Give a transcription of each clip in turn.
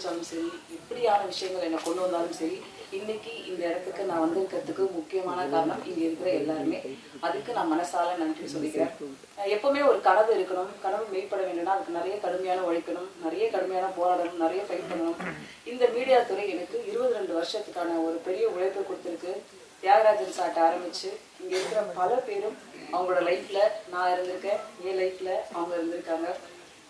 ஆரம்பிச்சாலும் சரி, எப்படியான விஷயங்கள் என்ன கொண்டு வந்தாலும் சரி, இன்னைக்கு இந்த இடத்துக்கு நான் வந்திருக்கிறதுக்கு முக்கியமான காரணம் இங்க இருக்கிற எல்லாருமே. அதுக்கு நான் மனசால நன்றி சொல்லிக்கிறேன். எப்பவுமே ஒரு கனவு இருக்கணும், கனவு மெய்ப்பட வேண்டும்னா அதுக்கு நிறைய கடுமையான உழைக்கணும், நிறைய கடுமையான போராடணும், நிறைய ஃபைட் பண்ணணும். இந்த மீடியா துறை எனக்கு 22 வருஷத்துக்கான ஒரு பெரிய உழைப்பு கொடுத்துருக்கு. தியாகராஜன் சார்ட்ட ஆரம்பிச்சு இங்க இருக்கிற பல பேரும் அவங்களோட லைஃப்ல நான் இருந்திருக்கேன், என் லைஃப்ல அவங்க இருந்திருக்காங்க.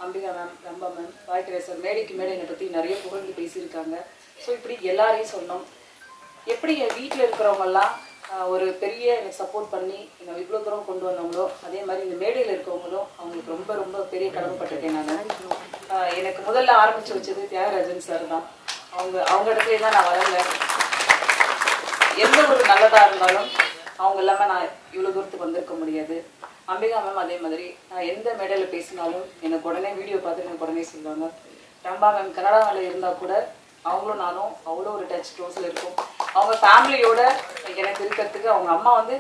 அம்பிகா மேம், ரம்பா மேம், வாய்க்கரேசர் மேடைக்கு மேடை என்னை பத்தி நிறைய புகழ்ந்து பேசியிருக்காங்க. ஸோ இப்படி எல்லாரையும் சொன்னோம். எப்படி என் வீட்டில் இருக்கிறவங்கெல்லாம் ஒரு பெரிய எனக்கு சப்போர்ட் பண்ணி என்னை இவ்வளோ தூரம் கொண்டு வந்தவங்களோ, அதே மாதிரி இந்த மேடையில் இருக்கவங்களும் அவங்களுக்கு ரொம்ப ரொம்ப பெரிய கடமைப்பட்டிருக்கேன். நான் எனக்கு முதல்ல ஆரம்பிச்சு வச்சது தியாகராஜன் சார் தான். அவங்க இடத்துல தான் நான் வரல. எந்த ஒரு நல்லதா இருந்தாலும் அவங்க இல்லாமல் நான் இவ்வளோ தூரத்துக்கு வந்திருக்க முடியாது. அம்பிகா மேம் அதே மாதிரி நான் எந்த மேடையில் பேசினாலும் எனக்கு உடனே வீடியோ பார்த்து எனக்கு உடனே சொல்லுவாங்க. ரம்பா மேம் கனடாவில் இருந்தால் கூட அவங்களும் நானும் அவ்வளோ ஒரு டச் க்ளோஸில் இருக்கும். அவங்க ஃபேமிலியோட எனக்கு இருக்கிறதுக்கு அவங்க அம்மா வந்து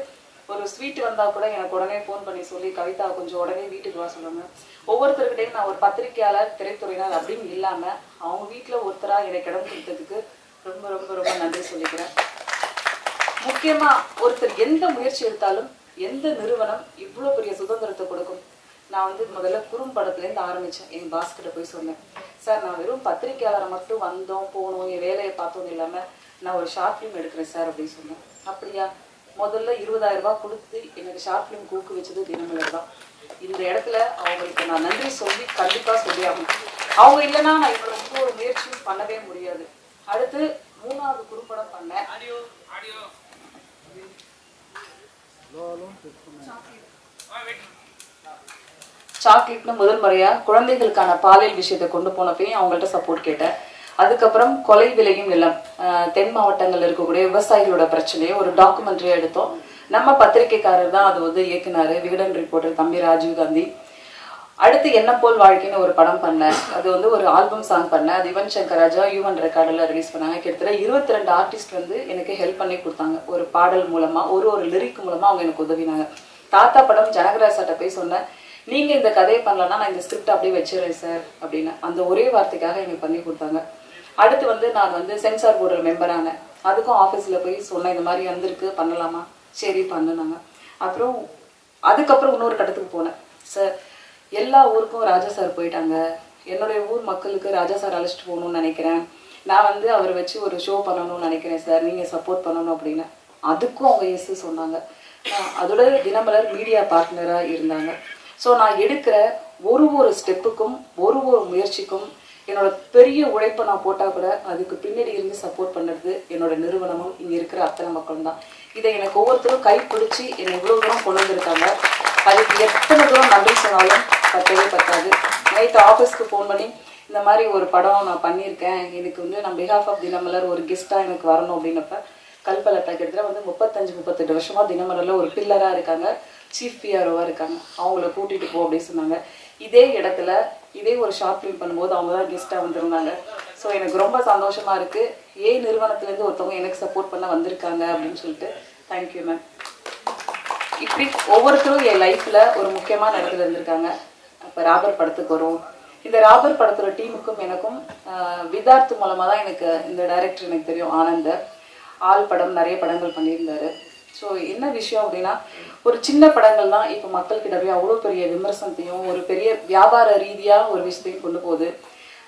ஒரு ஸ்வீட் வந்தால் கூட எனக்கு உடனே ஃபோன் பண்ணி சொல்லி கவிதா கொஞ்சம் உடனே வீட்டுக்கு வா சொல்லுவாங்க. ஒவ்வொருத்தருக்கிட்டையும் நான் ஒரு பத்திரிகையாளர், திரைத்துறையினர் அப்படின்னு இல்லாமல் அவங்க வீட்டில் ஒருத்தராக எனக்கு இடம் கொடுத்ததுக்கு ரொம்ப ரொம்ப ரொம்ப நன்றி சொல்லிக்கிறேன். முக்கியமாக ஒருத்தர் எந்த முயற்சி எடுத்தாலும், எந்த நிறுவனம் இவ்வளோ பெரிய சுதந்திரத்தை கொடுக்கும். நான் வந்து முதல்ல குறும்படத்துலேருந்து ஆரம்பித்தேன். என் பாஸ்கிட்ட போய் சொன்னேன், சார் நான் வெறும் பத்திரிகையாளரை மட்டும் வந்தோம் போனோம் என் வேலையை பார்த்தோம் இல்லாமல் நான் ஒரு ஷார்ட் ஃபிலிம் எடுக்கிறேன் சார் அப்படின்னு சொன்னேன். அப்படியா, முதல்ல 20,000 ரூபாய் கொடுத்து எனக்கு ஷார்ட் ஃபிலிம் கூக்கு வச்சது தினமலர் தான். இந்த இடத்துல அவங்களுக்கு நான் நன்றி சொல்லி கண்டிப்பாக சொல்லி ஆகணும். அவங்க இல்லைன்னா நான் இவ்வளோ ரொம்ப ஒரு முயற்சியும் பண்ணவே முடியாது. அடுத்து 3வது குறும்படம் பண்ணேன். சாக்லேட்னு முதல் முறையா குழந்தைகளுக்கான பாலியல் விஷயத்தை கொண்டு போனப்பையும் அவங்கள்ட்ட சப்போர்ட் கேட்டேன். அதுக்கப்புறம் கொலை விலையும் நிலம், தென் மாவட்டங்கள்ல இருக்கக்கூடிய விவசாயிகளோட பிரச்சனையை ஒரு டாக்குமெண்ட்ரியா எடுத்தோம். நம்ம பத்திரிகைக்காரர் தான் அது வந்து இயக்குனாரு, விகடன் ரிப்போர்ட்டர் தம்பி ராஜீவ் காந்தி. அடுத்து என்ன போல் வாழ்க்கைன்னு ஒரு படம் பண்ணேன். அது வந்து ஒரு ஆல்பம் சாங் பண்ணேன். அது யுவன் சங்கர் ராஜா யுவன் ரெக்கார்டில் ரிலீஸ் பண்ணாங்க. கிட்டத்தட்ட 22 ஆர்டிஸ்ட் வந்து எனக்கு ஹெல்ப் பண்ணி கொடுத்தாங்க. ஒரு பாடல் மூலமா, ஒரு லிரிக் மூலமா அவங்க எனக்கு உதவினாங்க. தாத்தா படம் ஜனகராஜ் சார்ட்ட போய் சொன்னேன், நீங்க இந்த கதையை பண்ணலன்னா நான் இந்த ஸ்கிரிப்ட் அப்படியே வச்சிடறேன் சார் அப்படின்னு. அந்த ஒரே வார்த்தைக்காக எனக்கு பண்ணி கொடுத்தாங்க. அடுத்து வந்து நான் வந்து சென்சார் போர்டில் மெம்பர் ஆனேன். அதுக்கும் ஆஃபீஸில் போய் சொன்னேன், இந்த மாதிரி வந்திருக்கு பண்ணலாமா, சரி பண்ணுனாங்க. அதுக்கப்புறம் இன்னொரு கட்டத்துக்கு போனேன். சார் எல்லா ஊருக்கும் ராஜா சார் போயிட்டாங்க, என்னுடைய ஊர் மக்களுக்கு ராஜா சார் அழைச்சிட்டு போகணும்னு நினைக்கிறேன், நான் வந்து அவரை வச்சு ஒரு ஷோ பண்ணணும்னு நினைக்கிறேன் சார், நீங்கள் சப்போர்ட் பண்ணணும் அப்படின்னு. அதுக்கும் அவங்க எஸ் சொன்னாங்க. அதோட தினமலர் மீடியா பார்ட்னராக இருந்தாங்க. ஸோ நான் எடுக்கிற ஒரு ஸ்டெப்புக்கும் ஒரு முயற்சிக்கும் என்னோட பெரிய உழைப்பை நான் போட்டால் கூட அதுக்கு பின்னாடி இருந்து சப்போர்ட் பண்ணுறது என்னோட நிறுவனமும் இங்கே இருக்கிற அத்தனை மக்களும் தான். இதை எனக்கு ஒவ்வொருத்தரும் கைப்பிடிச்சி என்னை இவ்வளோ தூரம் கொண்டு வந்திருக்காங்க. அதுக்கு எத்தனை தூரம் நன்றி சொன்னாலும் பத்தவே பத்தாது. நைட்டு ஆஃபீஸ்க்கு ஃபோன் பண்ணி இந்த மாதிரி ஒரு படம் நான் பண்ணியிருக்கேன், எனக்கு வந்து நான் பிஹாஃப் ஆஃப் தினமலர் ஒரு கெஸ்ட்டாக எனக்கு வரணும் அப்படின்னப்ப கல்பலட்டா கிட்டத்தட்ட வந்து 35-38 வருஷமாக தினமலரில் ஒரு பில்லராக இருக்காங்க, சீஃப் பிஆர்ஓவாக இருக்காங்க. அவங்கள கூட்டிகிட்டு போ அப்படின்னு சொன்னாங்க. இதே இடத்துல இதே ஒரு ஷார்ட் ஃபிலிம் பண்ணும்போது அவங்க தான் கெஸ்ட்டாக வந்திருந்தாங்க. ஸோ எனக்கு ரொம்ப சந்தோஷமாக இருக்குது. நிறுவனத்துலேருந்து ஒருத்தவங்க எனக்கு சப்போர்ட் பண்ண வந்திருக்காங்க அப்படின்னு சொல்லிட்டு தேங்க்யூ மேம். இப்படி ஒவ்வொருத்தரும் என் லைஃப்பில் ஒரு முக்கியமான இடத்துல இருந்திருக்காங்க. இப்போ ராபர் படத்துக்கு வரும். இந்த ராபர் படத்தோட டீமுக்கும் எனக்கும் விதார்த் மூலமாக தான் எனக்கு இந்த டைரக்டர் எனக்கு தெரியும், ஆனந்த. ஆள் படம் நிறைய படங்கள் பண்ணியிருந்தாரு. ஸோ என்ன விஷயம் அப்படின்னா, ஒரு சின்ன படங்கள் தான் இப்போ மக்கள்கிட்ட போய் அவ்வளோ பெரிய விமர்சனத்தையும் ஒரு பெரிய வியாபார ரீதியாக ஒரு விஷயத்தையும் கொண்டு போகுது.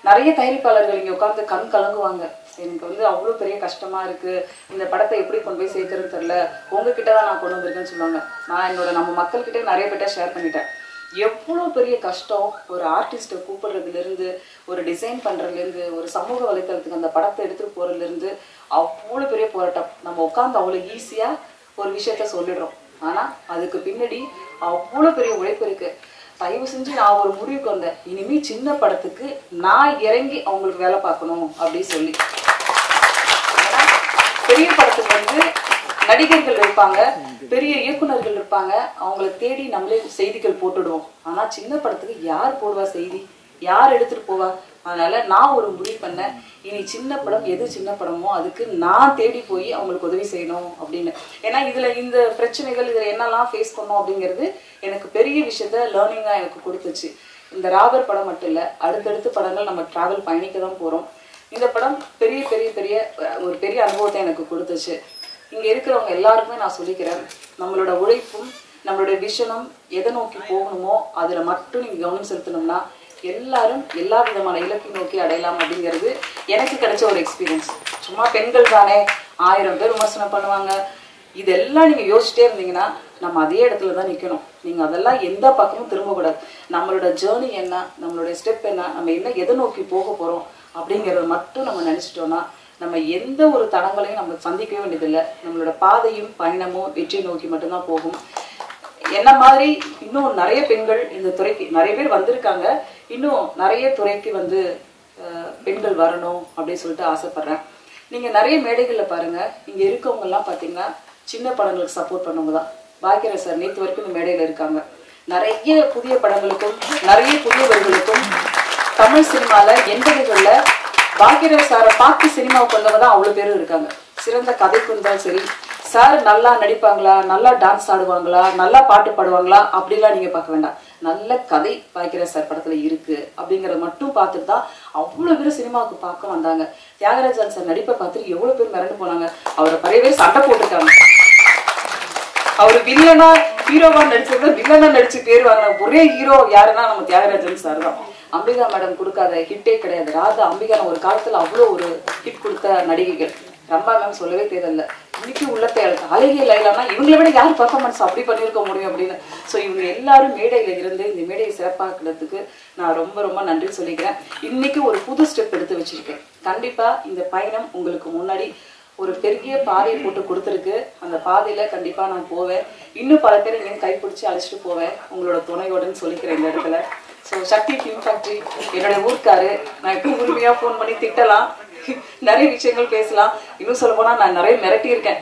நிறைய தயாரிப்பாளர்கள் இங்கே உட்காந்து கண் கலங்குவாங்க, எனக்கு வந்து அவ்வளோ பெரிய கஷ்டமாக இருக்குது, இந்த படத்தை எப்படி கொண்டு போய் சேர்க்கறதுன்னு தெரில, உங்ககிட்ட தான் நான் கொண்டு வந்திருக்கேன்னு சொல்லுவாங்க. நான் நம்ம மக்கள்கிட்ட நிறைய பேர்ட்ட ஷேர் பண்ணிட்டேன். எவ்வளோ பெரிய கஷ்டம் ஒரு ஆர்டிஸ்ட்டை கூப்பிடுறதுலேருந்து, ஒரு டிசைன் பண்ணுறதுலேருந்து, ஒரு சமூக வலைத்தளத்துக்கு அந்த படத்தை எடுத்துகிட்டு போகிறதுலேருந்து அவ்வளோ பெரிய போராட்டம். நம்ம உட்காந்து அவ்வளோ ஈஸியாக ஒரு விஷயத்த சொல்லிடுறோம், ஆனால் அதுக்கு பின்னாடி அவ்வளோ பெரிய உழைப்பு இருக்குது. தயவு செஞ்சு நான் ஒரு முடிவுக்கு வந்தேன், இனிமேல் சின்ன படத்துக்கு நான் இறங்கி அவங்களுக்கு வேலை பார்க்கணும் அப்படின்னு சொல்லி. ஏன்னா பெரிய படத்துக்கு வந்து நடிகர்கள் இருப்பாங்க, பெரிய இயக்குநர்கள் இருப்பாங்க, அவங்கள தேடி நம்மளே செய்திகள் போட்டுடுவோம். ஆனால் சின்ன படத்துக்கு யார் போடுவா செய்தி, யார் எடுத்துகிட்டு போவா? அதனால நான் ஒரு முடிவு பண்ணேன், இனி சின்ன படம் எது சின்ன படமோ அதுக்கு நான் தேடி போய் அவங்களுக்கு உதவி செய்யணும் அப்படின்னு. ஏன்னா இதில் இந்த பிரச்சனைகள் இதில் என்னெல்லாம் ஃபேஸ் பண்ணோம் அப்படிங்கிறது எனக்கு பெரிய விஷயத்த லேர்னிங்காக எனக்கு கொடுத்துச்சு. இந்த ராபர் படம் மட்டும் இல்லை, அடுத்தடுத்த படங்கள் நம்ம ட்ராவல் பயணிக்க தான் போகிறோம். இந்த படம் பெரிய பெரிய பெரிய ஒரு பெரிய அனுபவத்தை எனக்கு கொடுத்துச்சு. இங்கே இருக்கிறவங்க எல்லாருக்குமே நான் சொல்லிக்கிறேன், நம்மளோட உழைப்பும் நம்மளுடைய விஷனும் எதை நோக்கி போகணுமோ அதில் மட்டும் நீங்கள் கவனம் செலுத்தணும்னா எல்லாரும் எல்லா விதமான இலக்கை நோக்கி அடையலாம் அப்படிங்கிறது எனக்கு கிடைச்ச ஒரு எக்ஸ்பீரியன்ஸ். சும்மா பெண்கள் தானே 1000 பேர் விமர்சனம் பண்ணுவாங்க, இதெல்லாம் நீங்கள் யோசிச்சிட்டே இருந்தீங்கன்னா நம்ம அதே இடத்துல தான் நிற்கணும். நீங்கள் அதெல்லாம் எந்த பக்கமும் திரும்பக்கூடாது. நம்மளோட ஜேர்னி என்ன, நம்மளுடைய ஸ்டெப் என்ன, நம்ம என்ன எதை நோக்கி போக போகிறோம் அப்படிங்கிறத மட்டும் நம்ம நினச்சிட்டோன்னா நம்ம எந்த ஒரு தடங்களையும் நம்ம சந்திக்கவே வேண்டியதில்லை. நம்மளோட பாதையும் பயணமும் வெற்றி நோக்கி மட்டும்தான் போகும். என்ன மாதிரி இன்னும் நிறைய பெண்கள் இந்த துறைக்கு நிறைய பேர் வந்திருக்காங்க, இன்னும் நிறைய துறைக்கு வந்து பெண்கள் வரணும் அப்படின்னு சொல்லிட்டு ஆசைப்படுறேன். நீங்கள் நிறைய மேடைகளில் பாருங்கள், இங்கே இருக்கவங்கெல்லாம் பார்த்தீங்கன்னா சின்ன படங்களுக்கு சப்போர்ட் பண்ணவங்க தான். பாக்கியராஜ் சார் நேற்று வரைக்கும் இந்த மேடையில் இருக்காங்க. நிறைய புதிய படங்களுக்கும் நிறைய புதியவர்களுக்கும் தமிழ் சினிமாவில் 80களில் பாக்கியராஜ் சாரை பார்த்து சினிமாவுக்கு வந்தவங்க தான் அவ்வளோ பேரும் இருக்காங்க. சிறந்த கதைக்கு இருந்தாலும் சரி, சார் நல்லா நடிப்பாங்களா, நல்லா டான்ஸ் ஆடுவாங்களா, நல்லா பாட்டு பாடுவாங்களா அப்படிலாம் நீங்கள் பார்க்க வேண்டாம். நல்ல கதை பாக்கியராஜ் சார் படத்தில் இருக்குது அப்படிங்கிறத மட்டும் பார்த்துட்டு தான் அவ்வளோ பேர் சினிமாவுக்கு பார்க்க வந்தாங்க. தியாகராஜன் சார் நடிப்பை பார்த்துட்டு எவ்வளோ பேர் மிரண்டு போனாங்க. அவரை பழைய பேர் சண்டை போட்டிருக்காங்க. அவர் வில்லனா ஹீரோவா நடிச்சிருந்தா வில்லனா நடிச்சு பேர் வாங்கின ஒரே ஹீரோ யாருன்னா நம்ம தியாகராஜன் சார் தான். அம்பிகா மேடம் கொடுக்காத ஹிட்டே கிடையாது. ராதா அம்பிகா ஒரு காலத்தில் அவ்வளோ ஒரு ஹிட் கொடுத்த நடிகைகள். ரம்பா மேம் சொல்லவே தேவையில்லை. இன்னைக்கு உள்ளத்தை அழகிய லைலானா இவங்களை விட யார் பர்ஃபார்மன்ஸ் அப்படி பண்ணியிருக்க முடியும் அப்படின்னு. ஸோ இவங்க எல்லாரும் மேடையில் இருந்து இந்த மேடையை சிறப்பாக்குறதுக்கு நான் ரொம்ப ரொம்ப நன்றி சொல்லிக்கிறேன். இன்னைக்கு ஒரு புது ஸ்டெப் எடுத்து வச்சிருக்கேன். கண்டிப்பாக இந்த பயணம் உங்களுக்கு முன்னாடி ஒரு பெரிய பாதையை போட்டு கொடுத்துருக்கு. அந்த பாதையில் கண்டிப்பாக நான் போவேன். இன்னும் பல பேர் இங்கே கைப்பிடிச்சி அழைச்சிட்டு போவேன் உங்களோட துணையோடன்னு சொல்லிக்கிறேன் இந்த இடத்துல. ஸோ சக்தி ஃபிலிம் ஃபேக்ட்ரி என்னுடைய ஊருக்காரு. நான் இப்போ உரிமையாக ஃபோன் பண்ணி திட்டலாம், நிறைய விஷயங்கள் பேசலாம். இன்னும் சொல்ல போனால் நான் நிறைய மிரட்டியிருக்கேன்.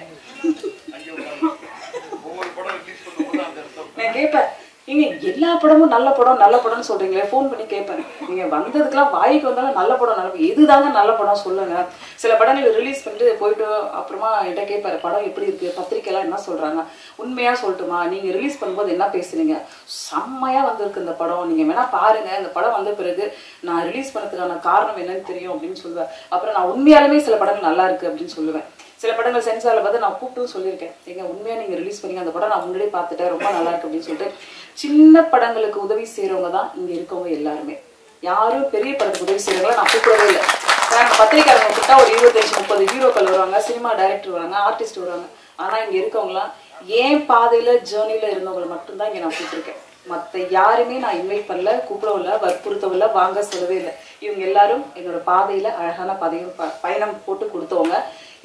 நான் கேட்பேன், நீங்க எல்லா படமும் நல்ல படம் நல்ல படம்னு சொல்றீங்களே, ஃபோன் பண்ணி கேட்பேன். நீங்க வந்ததுக்கெல்லாம் வாய்க்கு வந்தாலும் நல்ல படம் நல்ல படம் எதுதாங்க நல்ல படம் சொல்லுங்க. சில படங்கள் ரிலீஸ் பண்ணிட்டு போயிட்டு அப்புறமா என்கிட்ட கேட்பாரு, படம் எப்படி இருக்கு, பத்திரிக்கைலாம் என்ன சொல்றாங்க, உண்மையா சொல்லட்டுமா, நீங்க ரிலீஸ் பண்ணும்போது என்ன பேசுறீங்க, செம்மையா வந்திருக்கு இந்த படம், நீங்க வேணா பாருங்க, இந்த படம் வந்த பிறகு நான் ரிலீஸ் பண்ணதுக்கான காரணம் என்னன்னு தெரியும் அப்படின்னு சொல்லுவேன். அப்புறம் நான் உண்மையாலுமே சில படங்கள் நல்லா இருக்கு அப்படின்னு சொல்லுவேன். சில படங்கள் சென்சாரில் பார்த்து நான் கூப்பிட்டு சொல்லியிருக்கேன், எங்க உண்மையாக நீங்கள் ரிலீஸ் பண்ணீங்க, அந்த படம் நான் முன்னாடியே பார்த்துட்டேன், ரொம்ப நல்லா இருக்கு அப்படின்னு சொல்லிட்டு. சின்ன படங்களுக்கு உதவி செய்கிறவங்க தான் இங்கே இருக்கவங்க எல்லாருமே. யாரும் பெரிய படத்துக்கு உதவி செய்கிறவங்கள நான் கூப்பிடவே இல்லை. பத்திரிக்கையாளர்கள் கூப்பிட்டா ஒரு 25-30 ஹீரோக்கள் வருவாங்க, சினிமா டைரக்டர் வராங்க, ஆர்டிஸ்ட் வருவாங்க. ஆனால் இங்கே இருக்கவங்களாம் ஏன் பாதையில் ஜேர்னியில் இருந்தவங்களை மட்டும்தான் இங்கே நான் கூப்பிட்டுருக்கேன். மற்ற யாருமே நான் இன்வைட் பண்ணல, கூப்பிடவில்லை, வற்புறுத்தவில்லை, வாங்க சொல்லவே இல்லை. இவங்க எல்லாரும் என்னோட பாதையில் அழகான பயணம் போட்டு கொடுத்தவங்க.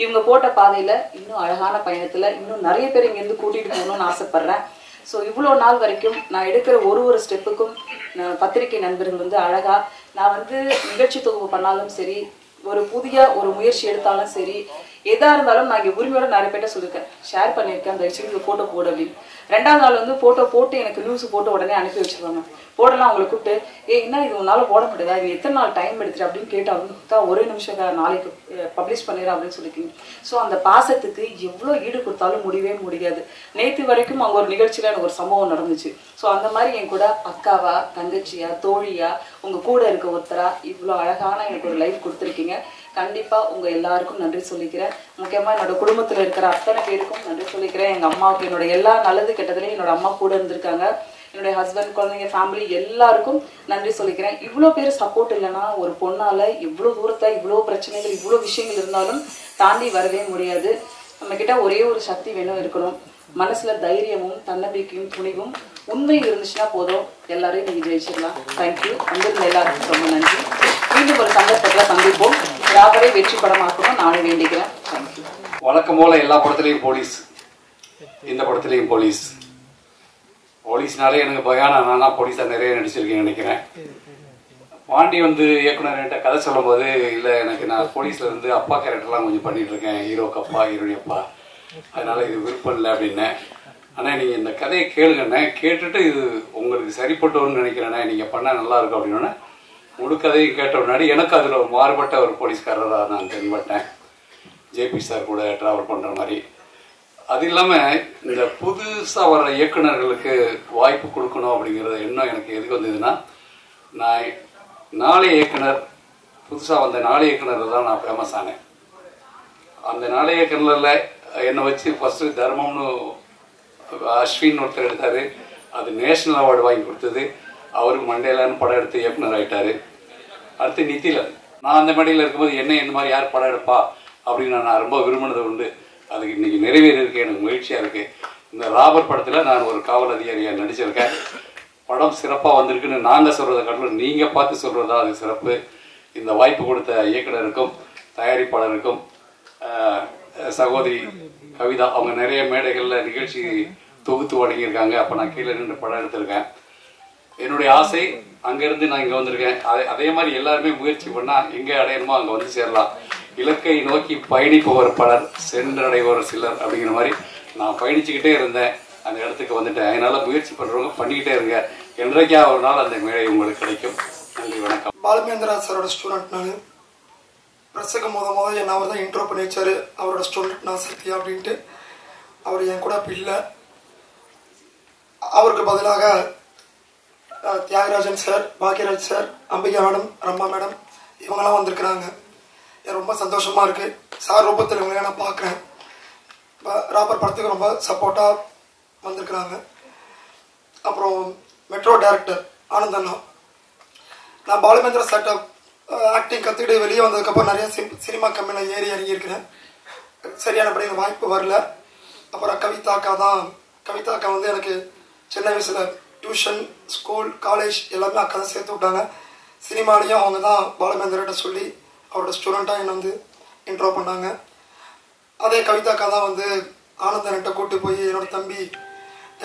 இவங்க போட்ட பாதையில் இன்னும் அழகான பயணத்தில் இன்னும் நிறைய பேர் இங்கேருந்து கூட்டிகிட்டு போகணும்னு ஆசைப்பட்றேன். ஸோ இவ்வளோ நாள் வரைக்கும் நான் எடுக்கிற ஒரு ஸ்டெப்புக்கும் பத்திரிகை நண்பர்கள் வந்து அழகாக நான் வந்து நிகழ்ச்சி தொகுப்பு பண்ணாலும் சரி, ஒரு புதிய ஒரு முயற்சி எடுத்தாலும் சரி, எதாக இருந்தாலும் நான் இங்கே உரிமையோட நிறைய பேர்ட்ட சொல்லியிருக்கேன், ஷேர் பண்ணியிருக்கேன், அந்த விஷயத்துக்கு ஃபோட்டோ போடு அப்படின்னு. 2ஆவது நாள் வந்து ஃபோட்டோ போட்டு எனக்கு நியூஸ் போட்டு உடனே அனுப்பி வச்சுருவாங்க. போடலாம் அவங்களை கூப்பிட்டு, என்ன இது உன்னால் போட முடியாதா, இது எத்தனை நாள் டைம் எடுத்துட்டு அப்படின்னு கேட்டால் ஒரே நிமிஷம் நாளைக்கு பப்ளிஷ் பண்ணிடுறேன் அப்படின்னு சொல்லியிருக்கீங்க. ஸோ அந்த பாசத்துக்கு எவ்வளோ ஈடு கொடுத்தாலும் முடியவே முடியாது. நேற்று வரைக்கும் அங்கே ஒரு நிகழ்ச்சியில் எனக்கு ஒரு சம்பவம் நடந்துச்சு. ஸோ அந்த மாதிரி என் கூட அக்காவா, தங்கச்சியா, தோழியா, உங்கள் கூட இருக்க ஒருத்தரா இவ்வளோ அழகான எனக்கு ஒரு லைஃப் கொடுத்துருக்கீங்க. கண்டிப்பாக உங்கள் எல்லாருக்கும் நன்றி சொல்லிக்கிறேன். முக்கியமாக என்னோட குடும்பத்தில் இருக்கிற அத்தனை பேருக்கும் நன்றி சொல்லிக்கிறேன். எங்கள் அம்மாவுக்கு என்னோட எல்லா நல்லது கெட்டதுலேயும் என்னோட அம்மா கூட இருந்திருக்காங்க. என்னுடைய ஹஸ்பண்ட், குழந்தைங்க, ஃபேமிலி எல்லாருக்கும் நன்றி சொல்லிக்கிறேன். இவ்வளோ பேர் சப்போர்ட் இல்லைன்னா ஒரு பொண்ணால் இவ்வளோ தூரத்தை இவ்வளோ பிரச்சனைகள் இவ்வளோ விஷயங்கள் இருந்தாலும் தாண்டி வரவே முடியாது. நம்மக்கிட்ட ஒரே ஒரு சக்தி வேணும் இருக்கணும், மனசில் தைரியமும் தன்னம்பிக்கையும் துணிவும் உண்மை இருந்துச்சுன்னா போதும், எல்லாரையும் நீங்கள் ஜெயிச்சிடலாம். தேங்க்யூ. வந்திருந்த எல்லாருக்கும் ரொம்ப நன்றி. மீண்டும் ஒரு சந்தர்ப்பத்தில் சந்திப்போம். யாவரை வெற்றி படமாக்கணும் நானே வேண்டிக்கிறேன். தேங்க்யூ. வழக்கம் போல எல்லா படத்துலையும் போலீஸ், இந்த படத்துலையும் போலீஸ். போலீஸ்னாலே எனக்கு பயானா, நானா போலீஸாக நிறைய நடிச்சிருக்கேன்னு நினைக்கிறேன். பாண்டி வந்து இயக்குனர் என்கிட்ட கதை சொல்லும் போது, இல்லை எனக்கு நான் போலீஸில் இருந்து அப்பா கேரக்டர்லாம் கொஞ்சம் பண்ணிட்டு இருக்கேன், ஹீரோக்கு அப்பா, ஹீரோனி அப்பா, அதனால இது விருப்பம் இல்லை அப்படின்னேன். ஆனால் நீங்கள் இந்த கதையை கேளுங்கண்ணே, கேட்டுட்டு இது உங்களுக்கு சரிப்பட்டோன்னு நினைக்கிறேண்ணே, நீங்கள் பண்ணால் நல்லா இருக்கும் அப்படின்னோடனே முழு கதையும் கேட்ட முன்னாடி எனக்கு அதில் ஒரு மாறுபட்ட ஒரு போலீஸ்காரராக நான் தென்பட்டேன். ஜேபி சார் கூட ட்ராவல் பண்ணுற மாதிரி. அது இல்லாமல் இந்த புதுசாக வர்ற இயக்குநர்களுக்கு வாய்ப்பு கொடுக்கணும் அப்படிங்கிறது எண்ணம் எனக்கு எதுக்கு வந்ததுன்னா, நான் நாளைய இயக்குனர் புதுசாக வந்த நாளைய கிணறு தான் நான் ஃபேமஸ் ஆனேன். அந்த நாளைய கிணறுல என்னை வச்சு ஃபஸ்ட்டு தர்மம்னு அஸ்வின் ஒருத்தர் எடுத்தார். அது நேஷ்னல் அவார்டு வாங்கி கொடுத்தது. அவருக்கு மண்டேலான்னு படம் எடுத்து இயக்குனர் ஆகிட்டார். அடுத்து நித்திலன். நான் அந்த மேடையில் இருக்கும்போது என்ன இந்த மாதிரி யார் படம் எடுப்பா அப்படின்னு நான் ரொம்ப விரும்பினது உண்டு. அதுக்கு இன்னைக்கு நிறைவேறி இருக்கு. எனக்கு மகிழ்ச்சியாக இருக்குது. இந்த ராபர் படத்தில் நான் ஒரு காவல் அதிகாரியாக நடிச்சிருக்கேன். படம் சிறப்பாக வந்திருக்குன்னு நாங்கள் சொல்கிறத காட்டிலும் நீங்கள் பார்த்து சொல்கிறது தான் அது சிறப்பு. இந்த வாய்ப்பு கொடுத்த இயக்குனருக்கும் தயாரிப்பாளருக்கும் சகோதரி கவிதா அவங்க நிறைய மேடைகளில் நிகழ்ச்சி தொகுத்து வழங்கியிருக்காங்க. அப்போ நான் கீழே நின்று படம் எடுத்திருக்கேன். என்னுடைய ஆசை அங்கேருந்து நான் இங்கே வந்திருக்கேன். அதே மாதிரி எல்லாருமே முயற்சி பண்ணால் எங்கே அடையணுமோ அங்கே வந்து சேரலாம். இலக்கை நோக்கி பயணிப்பவர் பலர், சென்றடைவர் சிலர் அப்படிங்கிற மாதிரி நான் பயணிச்சுக்கிட்டே இருந்தேன். அந்த இடத்துக்கு வந்துட்டேன். அதனால் முயற்சி பண்ணுறவங்க பண்ணிக்கிட்டே இருங்க. என்றைக்கா ஒரு நாள் அந்த மேடை உங்களுக்கு கிடைக்கும். நன்றி, வணக்கம். பாலமேந்திரா சாரோட ஸ்டூடெண்ட் நான். ப்ரெஸ்ஸுக்கு முதல் என்ன அவர் தான் இன்ட்ரோ பண்ணி வச்சார். அவரோட ஸ்டூடெண்ட் நான் சத்யா அப்படின்ட்டு. அவர் என் கூட இப்போ இல்லை. அவருக்கு பதிலாக Thiagarajan sir, Bhagyaraj sir, Ambika madam, Rambha madam இவங்கெல்லாம் வந்திருக்கிறாங்க. எனக்கு ரொம்ப சந்தோஷமாக இருக்குது. சார் ரூபத்தில் இவங்களே நான் பார்க்குறேன். ராபர் படத்துக்கு ரொம்ப சப்போர்ட்டாக வந்திருக்கிறாங்க. அப்புறம் மெட்ரோ டைரக்டர் ஆனந்தண்ணா. நான் பாலுமேந்திரா சார்ட்ட ஆக்டிங் கற்றுக்கிட்டு வெளியே வந்ததுக்கப்புறம் நிறைய சினிமா கம்பெனியில் ஏறி இறங்கியிருக்கிறேன். சரியானபடி வாய்ப்பு வரல. அப்புறம் கவிதா அக்கா வந்து எனக்கு சின்ன வயசில் டியூஷன், ஸ்கூல், காலேஜ் எல்லாமே அக்கா தான் சேர்த்து விட்டாங்க. சினிமாலேயும் அவங்க தான் பாலுமேந்திராட்ட சொல்லி அவரோட ஸ்டூடெண்ட்டாக என்னை வந்து இன்ட்ரோ பண்ணாங்க. அதே கவிதா அக்கா தான் வந்து ஆனந்தன்கிட்ட கூப்பிட்டு போய் என்னோட தம்பி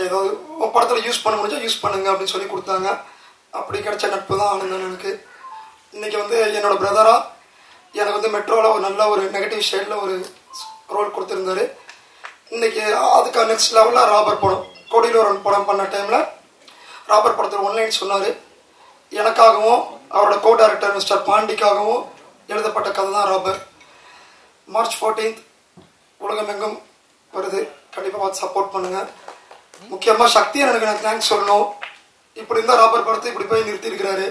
ஏதாவது படத்தில் யூஸ் பண்ண முடிஞ்சா யூஸ் பண்ணுங்க அப்படின்னு சொல்லி கொடுத்தாங்க. அப்படி கிடைச்ச நட்பு தான் ஆனந்தன் எனக்கு. இன்றைக்கி வந்து என்னோடய பிரதராக எனக்கு வந்து மெட்ரோவில் ஒரு நல்ல ஒரு நெகட்டிவ் ஷேடில் ஒரு ரோல் கொடுத்துருந்தாரு. இன்றைக்கி அதுக்காக நெக்ஸ்ட் லெவலில் ராபர் படம், கோடியில் ஒரு படம் பண்ண டைமில் ராபர் படத்தில் ஒன்லைன் சொன்னார். எனக்காகவும் அவரோட கோ டைரக்டர் மிஸ்டர் பாண்டிக்காகவும் எழுதப்பட்ட கதை தான் ராபர். மார்ச் 14 உலகமெங்கும் வருது. கண்டிப்பாக பார்த்து சப்போர்ட் பண்ணுங்கள். முக்கியமாக சக்தி எனக்கு நான் தேங்க்ஸ் சொல்லணும். இப்படி இருந்தால் ராபர் படத்தை இப்படி போய் நிறுத்தியிருக்கிறாரு.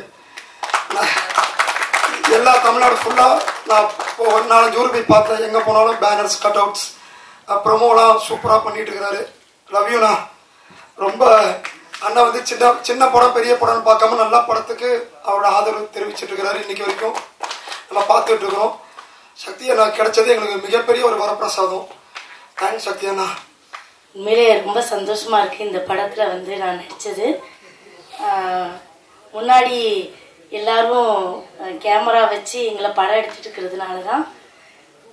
எல்லா தமிழ்நாடு ஃபுல்லாக நான் இப்போ 4-5 ஊர் போய் பார்த்தேன். எங்கே போனாலும் பேனர்ஸ், கட் அவுட்ஸ், ப்ரொமோலாம் சூப்பராக பண்ணிட்டு இருக்கிறாரு. லவ் யூண்ணா. ரொம்ப அண்ணா வந்து சின்ன படம் பெரிய படம்னு பார்க்காம நல்லா படத்துக்கு அவரோட ஆதரவு தெரிவிச்சிட்டு இருக்கிறாரு. இன்னைக்கு வரைக்கும் நம்ம பார்த்துட்டு இருக்கிறோம். சக்தி அண்ணா கிடைச்சது எங்களுக்கு மிகப்பெரிய ஒரு வரப்பிரசாதம். தேங்க்ஸ் சக்தி அண்ணா. உண்மையிலே ரொம்ப சந்தோஷமா இருக்கு இந்த படத்துல வந்து நான் நடிச்சது. முன்னாடி எல்லாரும் கேமரா வச்சு எங்களை படம் எடுத்துட்டு இருக்கிறதுனால தான்